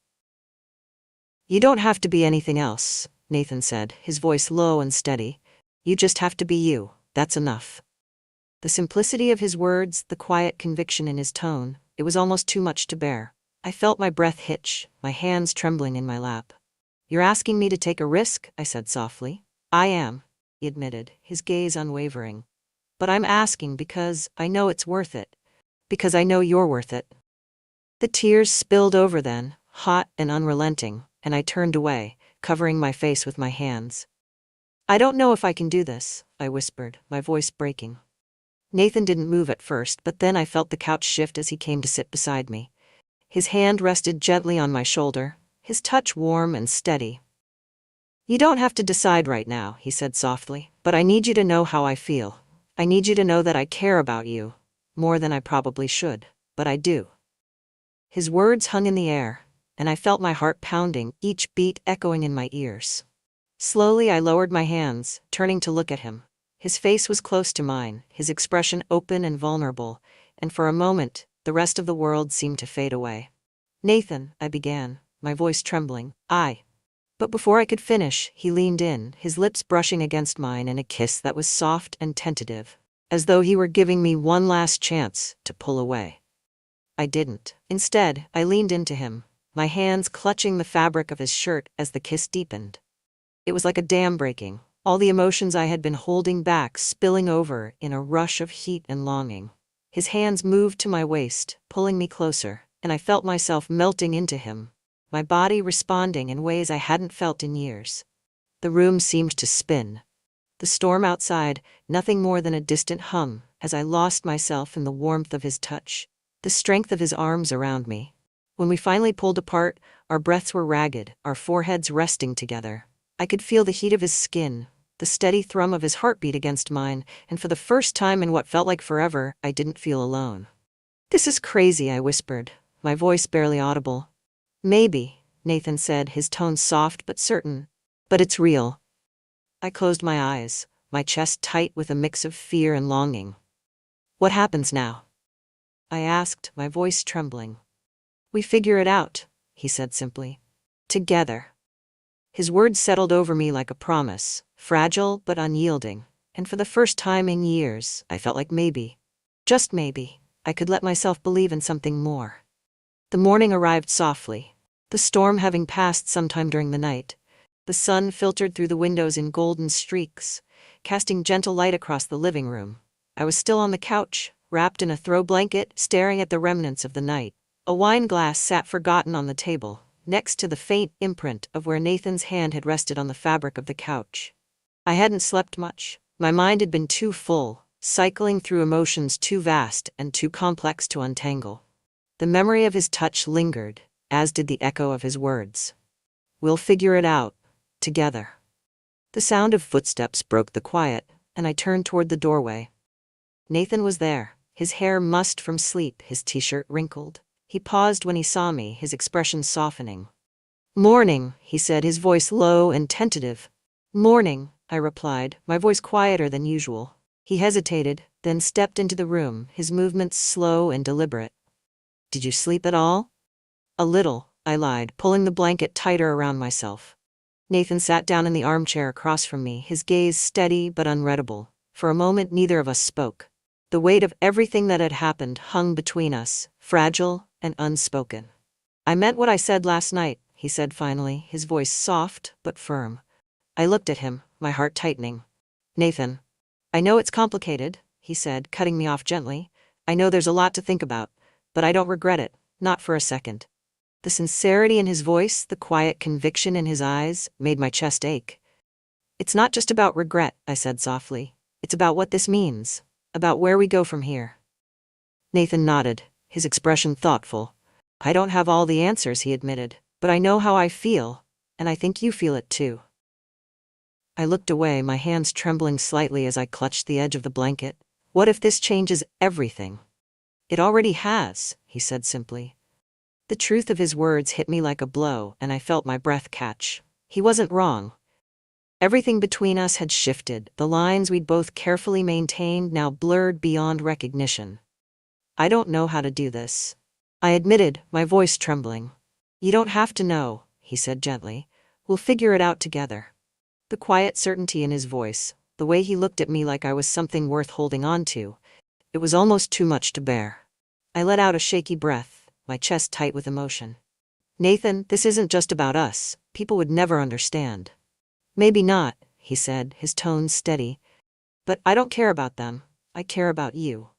"You don't have to be anything else," Nathan said, his voice low and steady. "You just have to be you. That's enough." The simplicity of his words, the quiet conviction in his tone, it was almost too much to bear. I felt my breath hitch, my hands trembling in my lap. "You're asking me to take a risk?" I said softly. "I am," he admitted, his gaze unwavering. "But I'm asking because I know it's worth it. Because I know you're worth it." The tears spilled over then, hot and unrelenting, and I turned away, covering my face with my hands. "I don't know if I can do this," I whispered, my voice breaking. Nathan didn't move at first, but then I felt the couch shift as he came to sit beside me. His hand rested gently on my shoulder, his touch warm and steady. "You don't have to decide right now," he said softly, "but I need you to know how I feel. I need you to know that I care about you, more than I probably should, but I do." His words hung in the air, and I felt my heart pounding, each beat echoing in my ears. Slowly I lowered my hands, turning to look at him. His face was close to mine, his expression open and vulnerable, and for a moment, the rest of the world seemed to fade away. "Nathan," I began, my voice trembling, But before I could finish, he leaned in, his lips brushing against mine in a kiss that was soft and tentative, as though he were giving me one last chance to pull away. I didn't. Instead, I leaned into him, my hands clutching the fabric of his shirt as the kiss deepened. It was like a dam breaking, all the emotions I had been holding back spilling over in a rush of heat and longing. His hands moved to my waist, pulling me closer, and I felt myself melting into him, my body responding in ways I hadn't felt in years. The room seemed to spin. The storm outside, nothing more than a distant hum, as I lost myself in the warmth of his touch, the strength of his arms around me. When we finally pulled apart, our breaths were ragged, our foreheads resting together. I could feel the heat of his skin, the steady thrum of his heartbeat against mine, and for the first time in what felt like forever, I didn't feel alone. "This is crazy," I whispered, my voice barely audible. "Maybe," Nathan said, his tone soft but certain. "But it's real." I closed my eyes, my chest tight with a mix of fear and longing. "What happens now?" I asked, my voice trembling. "We figure it out," he said simply. "Together." His words settled over me like a promise, fragile but unyielding, and for the first time in years, I felt like maybe, just maybe, I could let myself believe in something more. The morning arrived softly, the storm having passed sometime during the night. The sun filtered through the windows in golden streaks, casting gentle light across the living room. I was still on the couch, wrapped in a throw blanket, staring at the remnants of the night. A wine glass sat forgotten on the table, next to the faint imprint of where Nathan's hand had rested on the fabric of the couch. I hadn't slept much. My mind had been too full, cycling through emotions too vast and too complex to untangle. The memory of his touch lingered, as did the echo of his words. "We'll figure it out. Together." The sound of footsteps broke the quiet, and I turned toward the doorway. Nathan was there, his hair mussed from sleep, his t-shirt wrinkled. He paused when he saw me, his expression softening. "Morning," he said, his voice low and tentative. "Morning," I replied, my voice quieter than usual. He hesitated, then stepped into the room, his movements slow and deliberate. "Did you sleep at all?" "A little," I lied, pulling the blanket tighter around myself. Nathan sat down in the armchair across from me, his gaze steady but unreadable. For a moment neither of us spoke. The weight of everything that had happened hung between us, fragile and unspoken. "I meant what I said last night," he said finally, his voice soft but firm. I looked at him, my heart tightening. "Nathan, I know it's complicated," he said, cutting me off gently. "I know there's a lot to think about, but I don't regret it, not for a second." The sincerity in his voice, the quiet conviction in his eyes, made my chest ache. "It's not just about regret," I said softly. "It's about what this means, about where we go from here." Nathan nodded, his expression thoughtful. "I don't have all the answers," he admitted, "but I know how I feel, and I think you feel it too." I looked away, my hands trembling slightly as I clutched the edge of the blanket. "What if this changes everything?" "It already has," he said simply. The truth of his words hit me like a blow, and I felt my breath catch. He wasn't wrong. Everything between us had shifted, the lines we'd both carefully maintained now blurred beyond recognition. "I don't know how to do this," I admitted, my voice trembling. "You don't have to know," he said gently. "We'll figure it out together." The quiet certainty in his voice, the way he looked at me like I was something worth holding on to, it was almost too much to bear. I let out a shaky breath, my chest tight with emotion. "Nathan, this isn't just about us. People would never understand." "Maybe not," he said, his tone steady. "But I don't care about them. I care about you."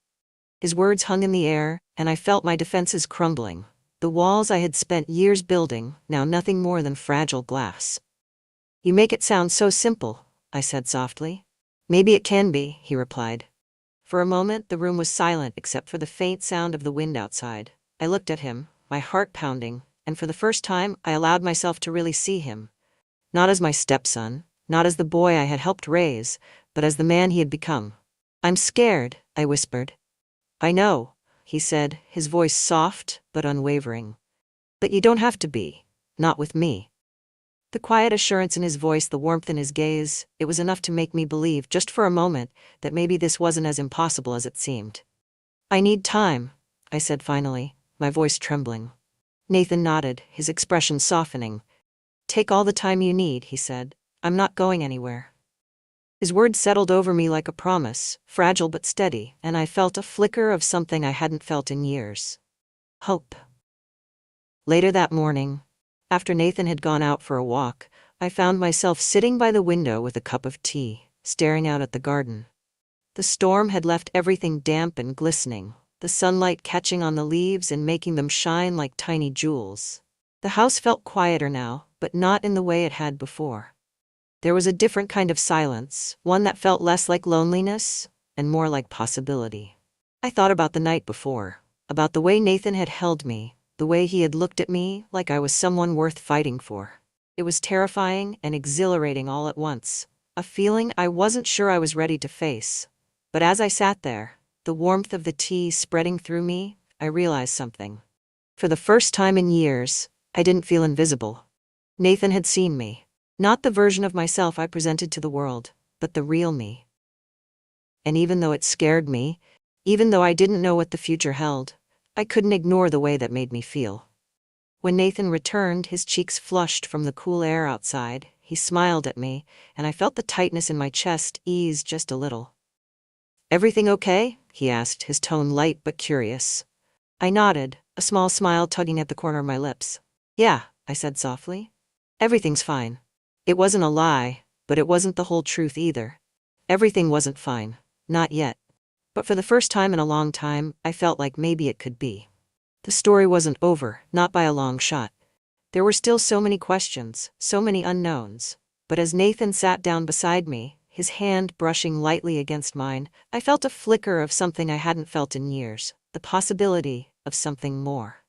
His words hung in the air, and I felt my defenses crumbling. The walls I had spent years building, now nothing more than fragile glass. "You make it sound so simple," I said softly. "Maybe it can be," he replied. For a moment, the room was silent except for the faint sound of the wind outside. I looked at him, my heart pounding, and for the first time, I allowed myself to really see him. Not as my stepson, not as the boy I had helped raise, but as the man he had become. "I'm scared," I whispered. "I know," he said, his voice soft but unwavering. "But you don't have to be. Not with me." The quiet assurance in his voice, the warmth in his gaze, it was enough to make me believe, just for a moment, that maybe this wasn't as impossible as it seemed. "I need time," I said finally, my voice trembling. Nathan nodded, his expression softening. "Take all the time you need," he said. "I'm not going anywhere." His words settled over me like a promise, fragile but steady, and I felt a flicker of something I hadn't felt in years. Hope. Later that morning, after Nathan had gone out for a walk, I found myself sitting by the window with a cup of tea, staring out at the garden. The storm had left everything damp and glistening, the sunlight catching on the leaves and making them shine like tiny jewels. The house felt quieter now, but not in the way it had before. There was a different kind of silence, one that felt less like loneliness and more like possibility. I thought about the night before, about the way Nathan had held me, the way he had looked at me like I was someone worth fighting for. It was terrifying and exhilarating all at once, a feeling I wasn't sure I was ready to face. But as I sat there, the warmth of the tea spreading through me, I realized something. For the first time in years, I didn't feel invisible. Nathan had seen me. Not the version of myself I presented to the world, but the real me. And even though it scared me, even though I didn't know what the future held, I couldn't ignore the way that made me feel. When Nathan returned, his cheeks flushed from the cool air outside, he smiled at me, and I felt the tightness in my chest ease just a little. "Everything okay?" he asked, his tone light but curious. I nodded, a small smile tugging at the corner of my lips. "Yeah," I said softly. "Everything's fine." It wasn't a lie, but it wasn't the whole truth either. Everything wasn't fine. Not yet. But for the first time in a long time, I felt like maybe it could be. The story wasn't over, not by a long shot. There were still so many questions, so many unknowns. But as Nathan sat down beside me, his hand brushing lightly against mine, I felt a flicker of something I hadn't felt in years, the possibility of something more.